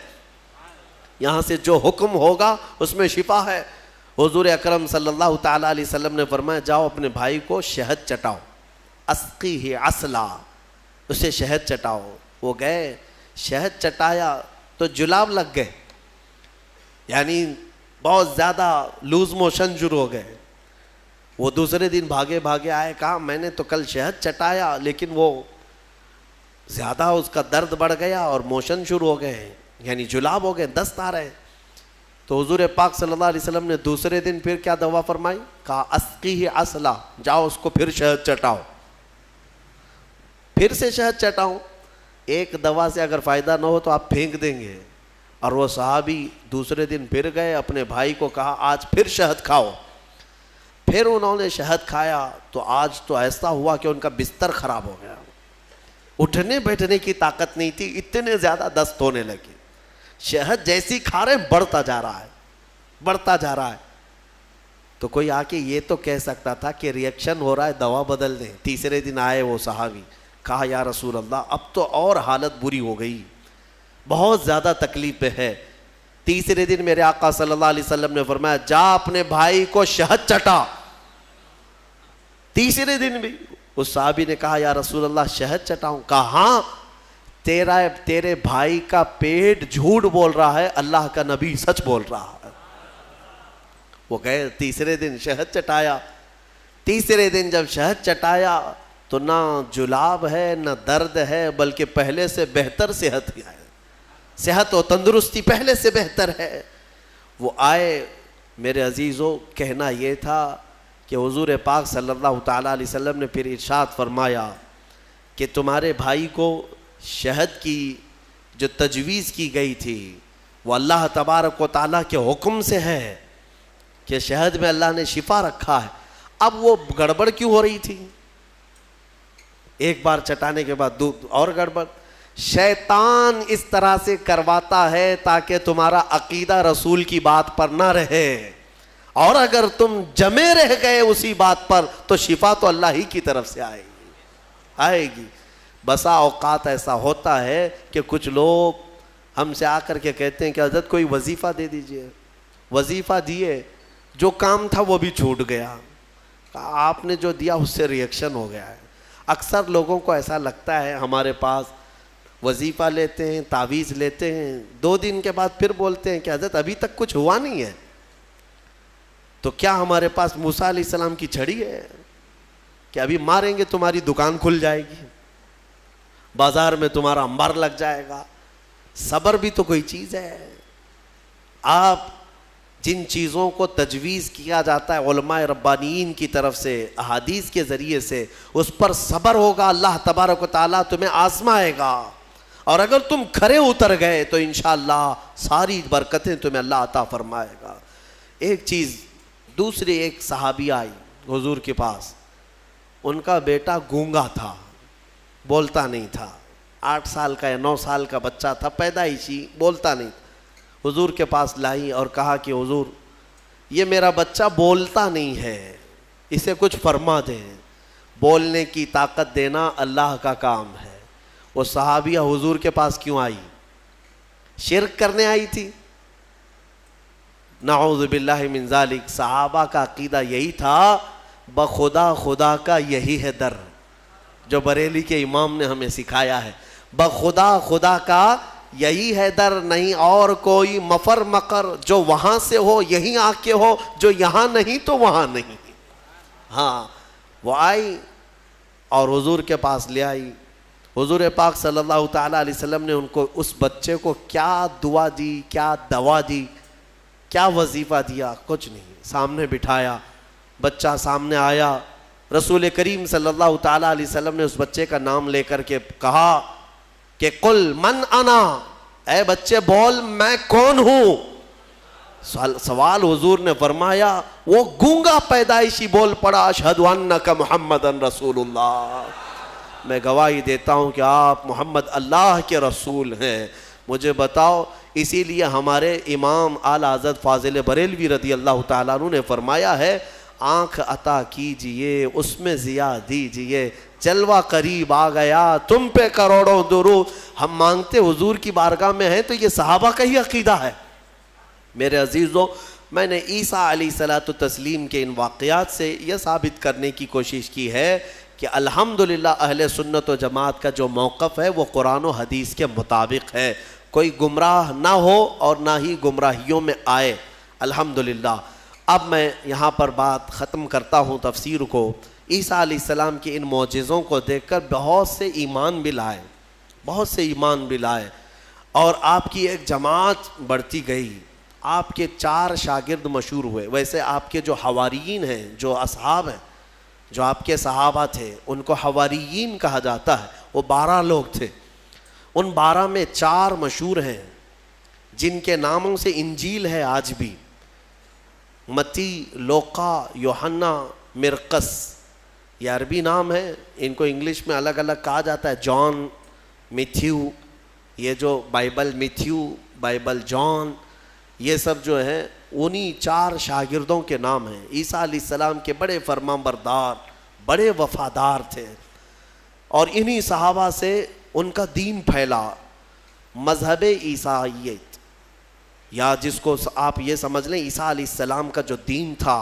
یہاں سے جو حکم ہوگا اس میں شفا ہے. حضور اکرم صلی اللہ تعالیٰ علیہ وسلم نے فرمایا جاؤ اپنے بھائی کو شہد چٹاؤ، اسقیہ عسلا، اسے شہد چٹاؤ. وہ گئے، شہد چٹایا تو جلاب لگ گئے، یعنی بہت زیادہ لوز موشن شروع ہو گئے. وہ دوسرے دن بھاگے بھاگے آئے، کہا میں نے تو کل شہد چٹایا لیکن وہ زیادہ اس کا درد بڑھ گیا اور موشن شروع ہو گئے، یعنی جلاب ہو گئے، دست آ رہے. تو حضور پاک صلی اللہ علیہ وسلم نے دوسرے دن پھر کیا دوا فرمائی؟ کہا اسقیہ عسلا، جاؤ اس کو پھر شہد چٹاؤ. پھر سے شہد چٹاؤ. ایک دوا سے اگر فائدہ نہ ہو تو آپ پھینک دیں گے. اور وہ صحابی دوسرے دن پھر گئے، اپنے بھائی کو کہا آج پھر شہد کھاؤ. پھر انہوں نے شہد کھایا تو آج تو ایسا ہوا کہ ان کا بستر خراب ہو گیا، اٹھنے بیٹھنے کی طاقت نہیں تھی، اتنے زیادہ دست ہونے لگے. شہد جیسی کھا رہے بڑھتا جا رہا ہے، بڑھتا جا رہا ہے. تو کوئی آ کے یہ تو کہہ سکتا تھا کہ ریئیکشن ہو رہا ہے، دوا بدل دیں. تیسرے دن آئے وہ صحابی، کہا یا رسول اللہ اب تو اور حالت بری ہو گئی، بہت زیادہ تکلیف پہ ہے. تیسرے دن میرے آقا صلی اللہ علیہ وسلم نے فرمایا جا اپنے بھائی کو شہد چٹا. تیسرے دن بھی اس صحابی نے کہا یا رسول اللہ شہد چٹاؤں؟ کہا ہاں، تیرے بھائی کا پیٹ جھوٹ بول رہا ہے، اللہ کا نبی سچ بول رہا ہے. وہ گئے تیسرے دن شہد چٹایا. تیسرے دن جب شہد چٹایا تو نہ جلاب ہے نہ درد ہے، بلکہ پہلے سے بہتر صحت ہے، صحت و تندرستی پہلے سے بہتر ہے. وہ آئے میرے عزیزوں، کہنا یہ تھا کہ حضور پاک صلی اللہ تعالیٰ علیہ وسلم نے پھر ارشاد فرمایا کہ تمہارے بھائی کو شہد کی جو تجویز کی گئی تھی وہ اللہ تبارک و تعالیٰ کے حکم سے ہے کہ شہد میں اللہ نے شفا رکھا ہے. اب وہ گڑبڑ کیوں ہو رہی تھی؟ ایک بار چٹانے کے بعد اور گڑبڑ. شیطان اس طرح سے کرواتا ہے تاکہ تمہارا عقیدہ رسول کی بات پر نہ رہے، اور اگر تم جمے رہ گئے اسی بات پر تو شفا تو اللہ ہی کی طرف سے آئے گی. بسا اوقات ایسا ہوتا ہے کہ کچھ لوگ ہم سے آ کر کے کہتے ہیں کہ حضرت کوئی وظیفہ دے دیجئے. وظیفہ دیے، جو کام تھا وہ بھی چھوٹ گیا. آپ نے جو دیا اس سے ریئیکشن ہو گیا ہے. اکثر لوگوں کو ایسا لگتا ہے ہمارے پاس وظیفہ لیتے ہیں، تعویذ لیتے ہیں، 2 دن کے بعد پھر بولتے ہیں کہ حضرت ابھی تک کچھ ہوا نہیں ہے. تو کیا ہمارے پاس موسیٰ علیہ السلام کی چھڑی ہے کہ ابھی ماریں گے تمہاری دکان کھل جائے گی، بازار میں تمہارا انبار لگ جائے گا؟ صبر بھی تو کوئی چیز ہے. آپ جن چیزوں کو تجویز کیا جاتا ہے علماء ربانیین کی طرف سے احادیث کے ذریعے سے، اس پر صبر ہوگا، اللہ تبارک و تعالیٰ تمہیں آزمائے گا، اور اگر تم کھرے اتر گئے تو انشاءاللہ ساری برکتیں تمہیں اللہ عطا فرمائے گا۔ ایک چیز دوسری، ایک صحابی آئی حضور کے پاس، ان کا بیٹا گونگا تھا، بولتا نہیں تھا، 8 سال کا یا 9 سال کا بچہ تھا، پیدائشی، بولتا نہیں تھا۔ حضور کے پاس لائی اور کہا کہ حضور یہ میرا بچہ بولتا نہیں ہے، اسے کچھ فرما دیں، بولنے کی طاقت دینا اللہ کا کام ہے۔ وہ صحابیہ حضور کے پاس کیوں آئی؟ شرک کرنے آئی تھی؟ نعوذ باللہ من ذالک۔ صحابہ کا عقیدہ یہی تھا، بخدا خدا کا یہی ہے در، جو بریلی کے امام نے ہمیں سکھایا ہے، بخدا خدا کا یہی ہے در، نہیں اور کوئی مفر مقر، جو وہاں سے ہو یہیں آ کے ہو، جو یہاں نہیں تو وہاں نہیں۔ ہاں وہ آئی اور حضور کے پاس لے آئی۔ حضور پاک صلی اللہ تعالیٰ علیہ وسلم نے ان کو، اس بچے کو کیا دعا دی، کیا دوا دی، کیا وظیفہ دیا؟ کچھ نہیں، سامنے بٹھایا، بچہ سامنے آیا، رسول کریم صلی اللہ تعالیٰ علیہ وسلم نے اس بچے کا نام لے کر کے کہا کہ قل من انا، اے بچے بول میں کون ہوں۔ سوال حضور نے فرمایا، وہ گونگا پیدائشی بول پڑا، اشہد انک محمد رسول اللہ، میں گواہی دیتا ہوں کہ آپ محمد اللہ کے رسول ہیں، مجھے بتاؤ۔ اسی لیے ہمارے امام اعلیٰ حضرت فاضل بریلوی رضی اللہ تعالیٰ عنہ نے فرمایا ہے، آنکھ عطا کیجئے اس میں ضیاء دیجئے، جلوہ قریب آ گیا تم پہ کروڑوں درود۔ ہم مانگتے حضور کی بارگاہ میں ہیں تو یہ صحابہ کا ہی عقیدہ ہے۔ میرے عزیزوں، میں نے عیسیٰ علیہ الصلوۃ والتسلیم کے ان واقعات سے یہ ثابت کرنے کی کوشش کی ہے کہ الحمدللہ اہل سنت و جماعت کا جو موقف ہے وہ قرآن و حدیث کے مطابق ہے، کوئی گمراہ نہ ہو اور نہ ہی گمراہیوں میں آئے، الحمدللہ۔ اب میں یہاں پر بات ختم کرتا ہوں تفسیر کو۔ عیسیٰ علیہ السلام کے ان معجزوں کو دیکھ کر بہت سے ایمان بھی لائے، بہت سے ایمان بھی لائے، اور آپ کی ایک جماعت بڑھتی گئی۔ آپ کے 4 شاگرد مشہور ہوئے۔ ویسے آپ کے جو حواریین ہیں، جو اصحاب ہیں، جو آپ کے صحابہ تھے، ان کو حواریین کہا جاتا ہے، وہ 12 لوگ تھے۔ ان 12 میں 4 مشہور ہیں جن کے ناموں سے انجیل ہے آج بھی، متی، لوقا، یوحنا، مرقس، یہ عربی نام ہے، ان کو انگلش میں الگ الگ کہا جاتا ہے، جان، میتھیو، یہ جو بائبل میتھیو، بائبل جان، یہ سب جو ہیں انہی 4 شاگردوں کے نام ہیں۔ عیسیٰ علیہ السلام کے بڑے فرمانبردار، بڑے وفادار تھے، اور انہی صحابہ سے ان کا دین پھیلا، مذہب عیسائیت، یا جس کو آپ یہ سمجھ لیں عیسیٰ علیہ السلام کا جو دین تھا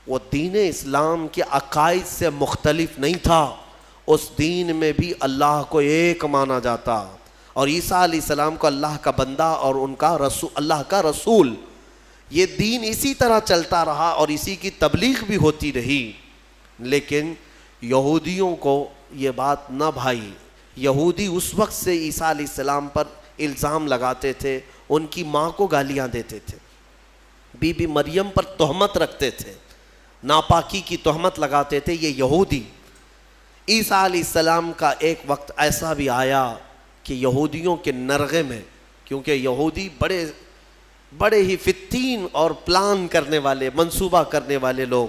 وہ دین اسلام کے عقائد سے مختلف نہیں تھا، اس دین میں بھی اللہ کو ایک مانا جاتا، اور عیسیٰ علیہ السلام کو اللہ کا بندہ اور ان کا رسول، اللہ کا رسول۔ یہ دین اسی طرح چلتا رہا اور اسی کی تبلیغ بھی ہوتی رہی، لیکن یہودیوں کو یہ بات نہ بھائی۔ یہودی اس وقت سے عیسیٰ علیہ السلام پر الزام لگاتے تھے، ان کی ماں کو گالیاں دیتے تھے، بی بی مریم پر تہمت رکھتے تھے، ناپاکی کی تہمت لگاتے تھے یہ یہودی۔ عیسیٰ علیہ السلام کا ایک وقت ایسا بھی آیا کہ یہودیوں کے نرغے میں، کیونکہ یہودی بڑے ہی فتین اور پلان کرنے والے، منصوبہ کرنے والے لوگ،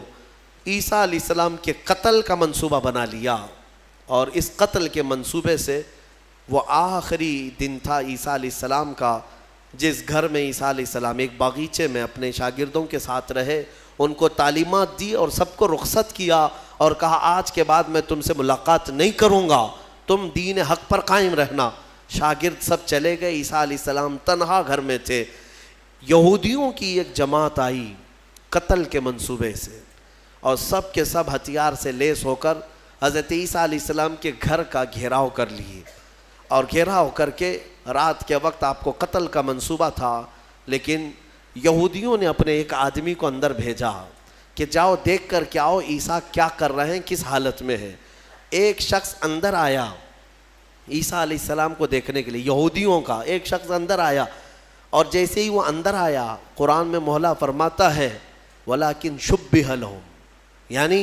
عیسیٰ علیہ السلام کے قتل کا منصوبہ بنا لیا، اور اس قتل کے منصوبے سے وہ آخری دن تھا عیسیٰ علیہ السلام کا، جس گھر میں عیسیٰ علیہ السلام ایک باغیچے میں اپنے شاگردوں کے ساتھ رہے، ان کو تعلیمات دی اور سب کو رخصت کیا اور کہا آج کے بعد میں تم سے ملاقات نہیں کروں گا، تم دین حق پر قائم رہنا۔ شاگرد سب چلے گئے، عیسیٰ علیہ السلام تنہا گھر میں تھے۔ یہودیوں کی ایک جماعت آئی قتل کے منصوبے سے، اور سب کے سب ہتھیار سے لیس ہو کر حضرت عیسیٰ علیہ السلام کے گھر کا گھیراؤ کر لیے، اور گھیراؤ کر کے رات کے وقت آپ کو قتل کا منصوبہ تھا، لیکن یہودیوں نے اپنے ایک آدمی کو اندر بھیجا کہ جاؤ دیکھ کر کے آؤ عیسیٰ کیا کر رہے ہیں، کس حالت میں ہے۔ ایک شخص اندر آیا عیسیٰ علیہ السلام کو دیکھنے کے لیے، یہودیوں کا ایک شخص اندر آیا اور جیسے ہی وہ اندر آیا قرآن میں مولا فرماتا ہے وَلَكِنْ شُبِّهَ لَهُمْ، یعنی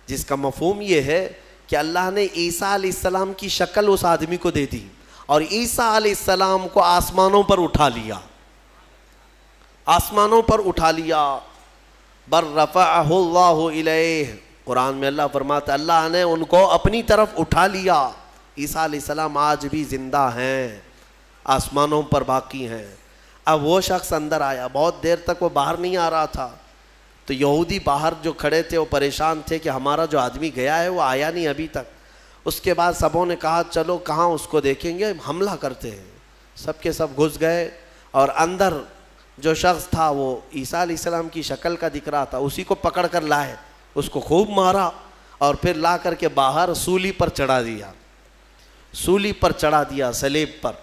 جس کا مفہوم یہ ہے کہ اللہ نے عیسیٰ علیہ السلام کی شکل اس آدمی کو دے دی اور عیسیٰ علیہ السلام کو آسمانوں پر اٹھا لیا، آسمانوں پر اٹھا لیا۔ بر رفعہ اللہ الیہ، قرآن میں اللہ فرماتا ہے اللہ نے ان کو اپنی طرف اٹھا لیا۔ عیسیٰ علیہ السلام آج بھی زندہ ہیں، آسمانوں پر باقی ہیں۔ اب وہ شخص اندر آیا، بہت دیر تک وہ باہر نہیں آ رہا تھا، تو یہودی باہر جو کھڑے تھے وہ پریشان تھے کہ ہمارا جو آدمی گیا ہے وہ آیا نہیں ابھی تک۔ اس کے بعد سبوں نے کہا چلو کہاں اس کو دیکھیں گے، حملہ کرتے ہیں۔ سب کے سب گھس گئے اور اندر جو شخص تھا وہ عیسیٰ علیہ السلام کی شکل کا دکھ رہا تھا، اسی کو پکڑ کر لائے، اس کو خوب مارا اور پھر لا کر کے باہر سولی پر چڑھا دیا، سولی پر چڑھا دیا، صلیب پر،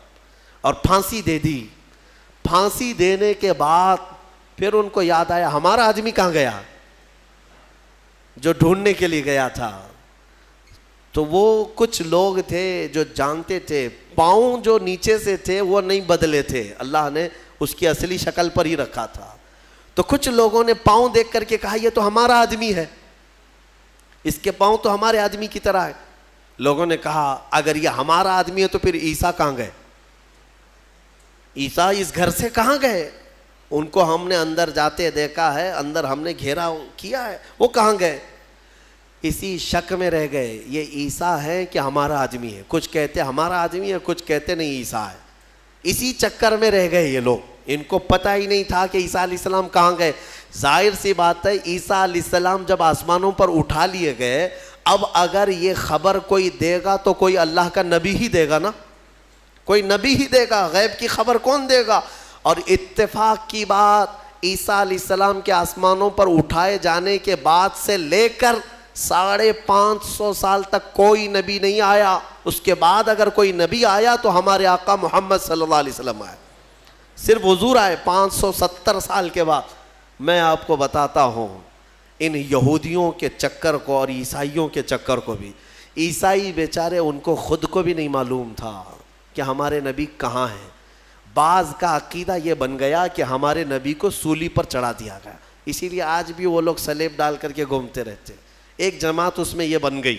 اور پھانسی دے دی۔ پھانسی دینے کے بعد پھر ان کو یاد آیا ہمارا آدمی کہاں گیا جو ڈھونڈنے کے لیے گیا تھا۔ تو وہ کچھ لوگ تھے جو جانتے تھے، پاؤں جو نیچے سے تھے وہ نہیں بدلے تھے، اللہ نے اس کی اصلی شکل پر ہی رکھا تھا۔ تو کچھ لوگوں نے پاؤں دیکھ کر کے کہا یہ تو ہمارا آدمی ہے، اس کے پاؤں تو ہمارے آدمی کی طرح ہے۔ لوگوں نے کہا اگر یہ ہمارا آدمی ہے تو پھر عیسیٰ کہاں گئے، عیسیٰ اس گھر سے کہاں گئے؟ ان کو ہم نے اندر جاتے دیکھا ہے، اندر ہم نے گھیرا کیا ہے، وہ کہاں گئے؟ اسی شک میں رہ گئے یہ عیسیٰ ہے کہ ہمارا آدمی ہے۔ کچھ کہتے ہمارا آدمی ہے، کچھ کہتے نہیں عیسیٰ ہے۔ اسی چکر میں رہ گئے یہ لوگ، ان کو پتہ ہی نہیں تھا کہ عیسیٰ علیہ السلام کہاں گئے۔ ظاہر سی بات ہے عیسیٰ علیہ السلام جب آسمانوں پر اٹھا لیے گئے، اب اگر یہ خبر کوئی دے گا تو کوئی اللہ کا نبی ہی دے گا نا، کوئی نبی ہی دے گا، غیب کی خبر کون دے گا؟ اور اتفاق کی بات عیسیٰ علیہ السلام کے آسمانوں پر اٹھائے جانے کے بعد سے لے کر 550 سال تک کوئی نبی نہیں آیا۔ اس کے بعد اگر کوئی نبی آیا تو ہمارے آقا محمد صلی اللہ علیہ وسلم آئے، صرف حضور آئے 570 سال کے بعد۔ میں آپ کو بتاتا ہوں ان یہودیوں کے چکر کو اور عیسائیوں کے چکر کو بھی، عیسائی بیچارے ان کو خود کو بھی نہیں معلوم تھا کہ ہمارے نبی کہاں ہیں۔ بعض کا عقیدہ یہ بن گیا کہ ہمارے نبی کو سولی پر چڑھا دیا گیا، اسی لیے آج بھی وہ لوگ صلیب ڈال کر کے گھومتے رہتے۔ ایک جماعت اس میں یہ بن گئی،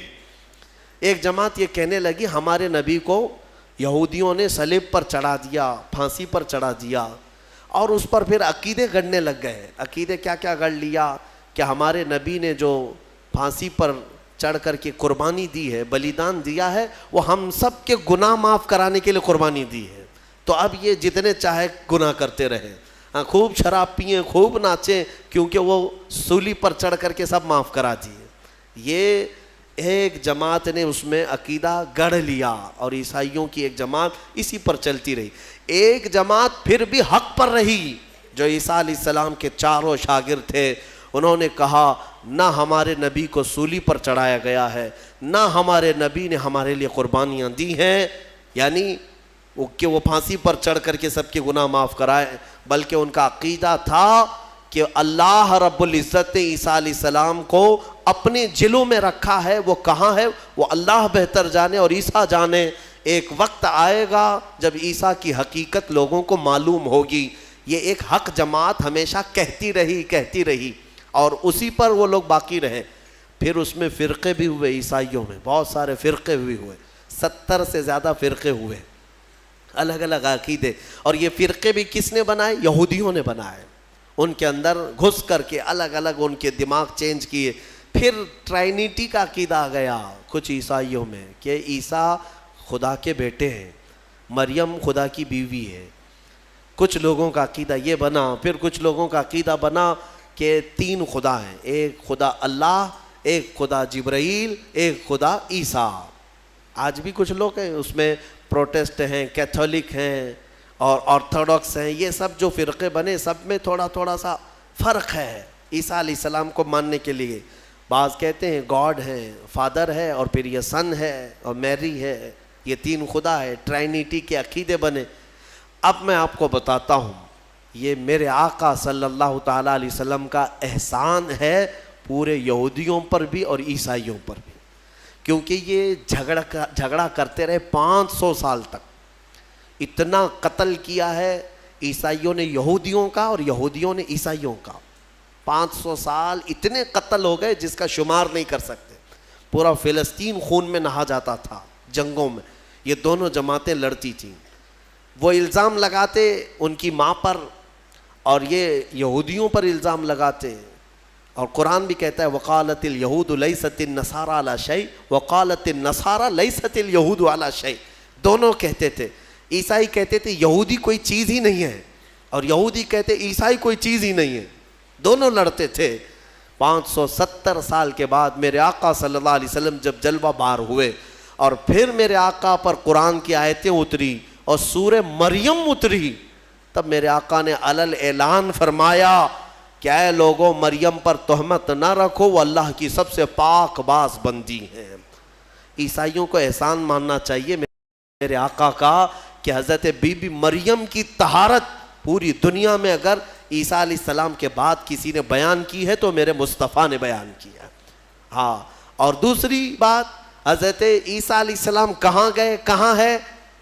ایک جماعت یہ کہنے لگی ہمارے نبی کو یہودیوں نے صلیب پر چڑھا دیا، پھانسی پر چڑھا دیا، اور اس پر پھر عقیدے گڑنے لگ گئے۔ عقیدے کیا کیا گڑ لیا کہ ہمارے نبی نے جو پھانسی پر چڑھ کر کے قربانی دی ہے، بلیدان دیا ہے، وہ ہم سب کے گناہ معاف کرانے کے لیے قربانی دی ہے، تو اب یہ جتنے چاہے گناہ کرتے رہے، خوب شراب پئیں، خوب ناچیں، کیونکہ وہ سولی پر چڑھ کر کے سب معاف کرا دیے۔ یہ ایک جماعت نے اس میں عقیدہ گڑھ لیا اور عیسائیوں کی ایک جماعت اسی پر چلتی رہی۔ ایک جماعت پھر بھی حق پر رہی جو عیسیٰ علیہ السلام کے چاروں شاگرد تھے، انہوں نے کہا نہ ہمارے نبی کو سولی پر چڑھایا گیا ہے، نہ ہمارے نبی نے ہمارے لیے قربانیاں دی ہیں، یعنی کہ وہ پھانسی پر چڑھ کر کے سب کے گناہ معاف کرائے، بلکہ ان کا عقیدہ تھا کہ اللہ رب العزت نے عیسیٰ علیہ السلام کو اپنے جلوں میں رکھا ہے، وہ کہاں ہے وہ اللہ بہتر جانے اور عیسیٰ جانے۔ ایک وقت آئے گا جب عیسیٰ کی حقیقت لوگوں کو معلوم ہوگی۔ یہ ایک حق جماعت ہمیشہ کہتی رہی اور اسی پر وہ لوگ باقی رہے۔ پھر اس میں فرقے بھی ہوئے، عیسائیوں میں بہت سارے فرقے بھی ہوئے، 70 سے زیادہ فرقے ہوئے، الگ الگ عقیدے۔ اور یہ فرقے بھی کس نے بنائے؟ یہودیوں نے بنائے، ان کے اندر گھس کر کے الگ الگ ان کے دماغ چینج کیے۔ پھر ٹرائنیٹی کا عقیدہ آ گیا کچھ عیسائیوں میں کہ عیسیٰ خدا کے بیٹے ہیں، مریم خدا کی بیوی ہے۔ کچھ لوگوں کا عقیدہ یہ بنا، پھر کچھ لوگوں کا عقیدہ بنا کہ 3 خدا ہیں، ایک خدا اللہ، ایک خدا جبرائیل، ایک خدا عیسیٰ۔ آج بھی کچھ لوگ ہیں اس میں، پروٹسٹ ہیں، کیتھولک ہیں اور آرتھوڈاکس ہیں، یہ سب جو فرقے بنے سب میں تھوڑا تھوڑا سا فرق ہے عیسیٰ علیہ السلام کو ماننے کے لیے۔ بعض کہتے ہیں گاڈ ہے، فادر ہے، اور پھر یہ سن ہے اور میری ہے، یہ 3 خدا ہے، ٹرائنیٹی کے عقیدے بنے۔ اب میں آپ کو بتاتا ہوں یہ میرے آقا صلی اللہ تعالیٰ علیہ وسلم کا احسان ہے پورے یہودیوں پر بھی اور عیسائیوں پر بھی، کیونکہ یہ جھگڑا کرتے رہے 500 سال تک، اتنا قتل کیا ہے عیسائیوں نے یہودیوں کا اور یہودیوں نے عیسائیوں کا 500 سال اتنے قتل ہو گئے جس کا شمار نہیں کر سکتے. پورا فلسطین خون میں نہا جاتا تھا جنگوں میں. یہ دونوں جماعتیں لڑتی تھیں. وہ الزام لگاتے ان کی ماں پر اور یہ یہودیوں پر الزام لگاتے. اور قرآن بھی کہتا ہے وقالت الیہود لیست النصارى علی شیء وقالت النصارى لیست الیہود علی شیء. دونوں کہتے تھے. عیسائی کہتے تھے یہودی کوئی چیز ہی نہیں ہے اور یہودی کہتے عیسائی کوئی چیز ہی نہیں ہے. دونوں لڑتے تھے. 570 سال کے بعد میرے آقا صلی اللہ علیہ وسلم جب جلوہ بار ہوئے اور پھر میرے آقا پر قرآن کی آیتیں اتری اور سورہ مریم اتری, تب میرے آقا نے علل اعلان فرمایا کہ اے لوگوں مریم پر تہمت نہ رکھو, وہ اللہ کی سب سے پاک باز بندی ہیں. عیسائیوں کو احسان ماننا چاہیے میرے آقا کا کہ حضرت بی بی مریم کی طہارت پوری دنیا میں اگر عیسیٰ علیہ السلام کے بعد کسی نے بیان کی ہے تو میرے مصطفیٰ نے بیان کیا. ہاں, اور دوسری بات, حضرت عیسیٰ علیہ السلام کہاں گئے, کہاں ہے,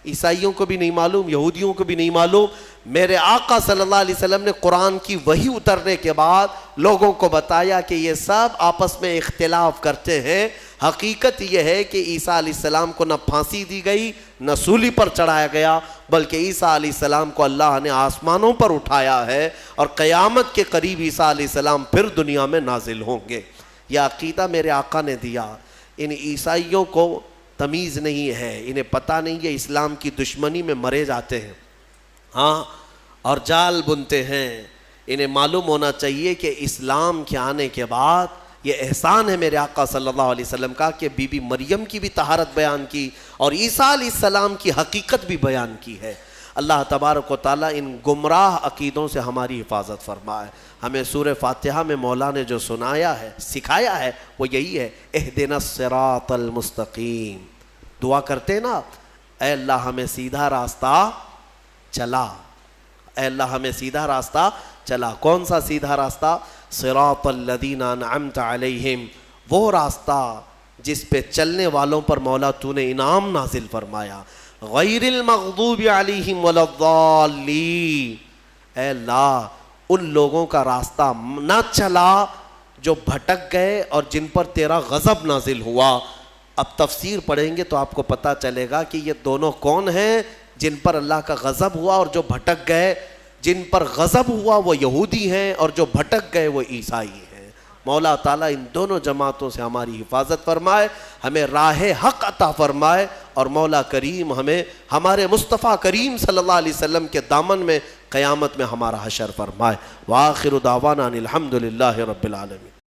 عیسائیوں کو بھی نہیں معلوم, یہودیوں کو بھی نہیں معلوم. میرے آقا صلی اللہ علیہ وسلم نے قرآن کی وحی اترنے کے بعد لوگوں کو بتایا کہ یہ سب آپس میں اختلاف کرتے ہیں. حقیقت یہ ہے کہ عیسیٰ علیہ السلام کو نہ پھانسی دی گئی نہ سولی پر چڑھایا گیا, بلکہ عیسیٰ علیہ السلام کو اللہ نے آسمانوں پر اٹھایا ہے اور قیامت کے قریب عیسیٰ علیہ السلام پھر دنیا میں نازل ہوں گے. یہ عقیدہ میرے آقا نے دیا. ان عیسائیوں کو تمیز نہیں ہے, انہیں پتہ نہیں ہے اسلام کی دشمنی میں مرے جاتے ہیں, ہاں, اور جال بنتے ہیں. انہیں معلوم ہونا چاہیے کہ اسلام کے آنے کے بعد یہ احسان ہے میرے آقا صلی اللہ علیہ وسلم کا کہ بی بی مریم کی بھی طہارت بیان کی اور عیسیٰ علیہ السلام کی حقیقت بھی بیان کی ہے. اللہ تبارک و تعالیٰ ان گمراہ عقیدوں سے ہماری حفاظت فرمائے. ہمیں سورہ فاتحہ میں مولا نے جو سنایا ہے, سکھایا ہے, وہ یہی ہے اہدنا الصراط المستقیم. دعا کرتے نا, اے اللہ ہمیں سیدھا راستہ چلا, اے اللہ ہمیں سیدھا راستہ چلا. کون سا سیدھا راستہ؟ صراط الذین انعمت علیہم, وہ راستہ جس پہ چلنے والوں پر مولا تو نے انعام نازل فرمایا. غیر المغضوب علیہم ولا الضالین, اے اللہ ان لوگوں کا راستہ نہ چلا جو بھٹک گئے اور جن پر تیرا غضب نازل ہوا. اب تفسیر پڑھیں گے تو آپ کو پتہ چلے گا کہ یہ دونوں کون ہیں جن پر اللہ کا غضب ہوا اور جو بھٹک گئے. جن پر غضب ہوا وہ یہودی ہیں اور جو بھٹک گئے وہ عیسائی ہیں. مولا تعالیٰ ان دونوں جماعتوں سے ہماری حفاظت فرمائے, ہمیں راہ حق عطا فرمائے, اور مولا کریم ہمیں ہمارے مصطفیٰ کریم صلی اللہ علیہ وسلم کے دامن میں قیامت میں ہمارا حشر فرمائے. وآخر دعوانا ان الحمد للہ رب العالمین.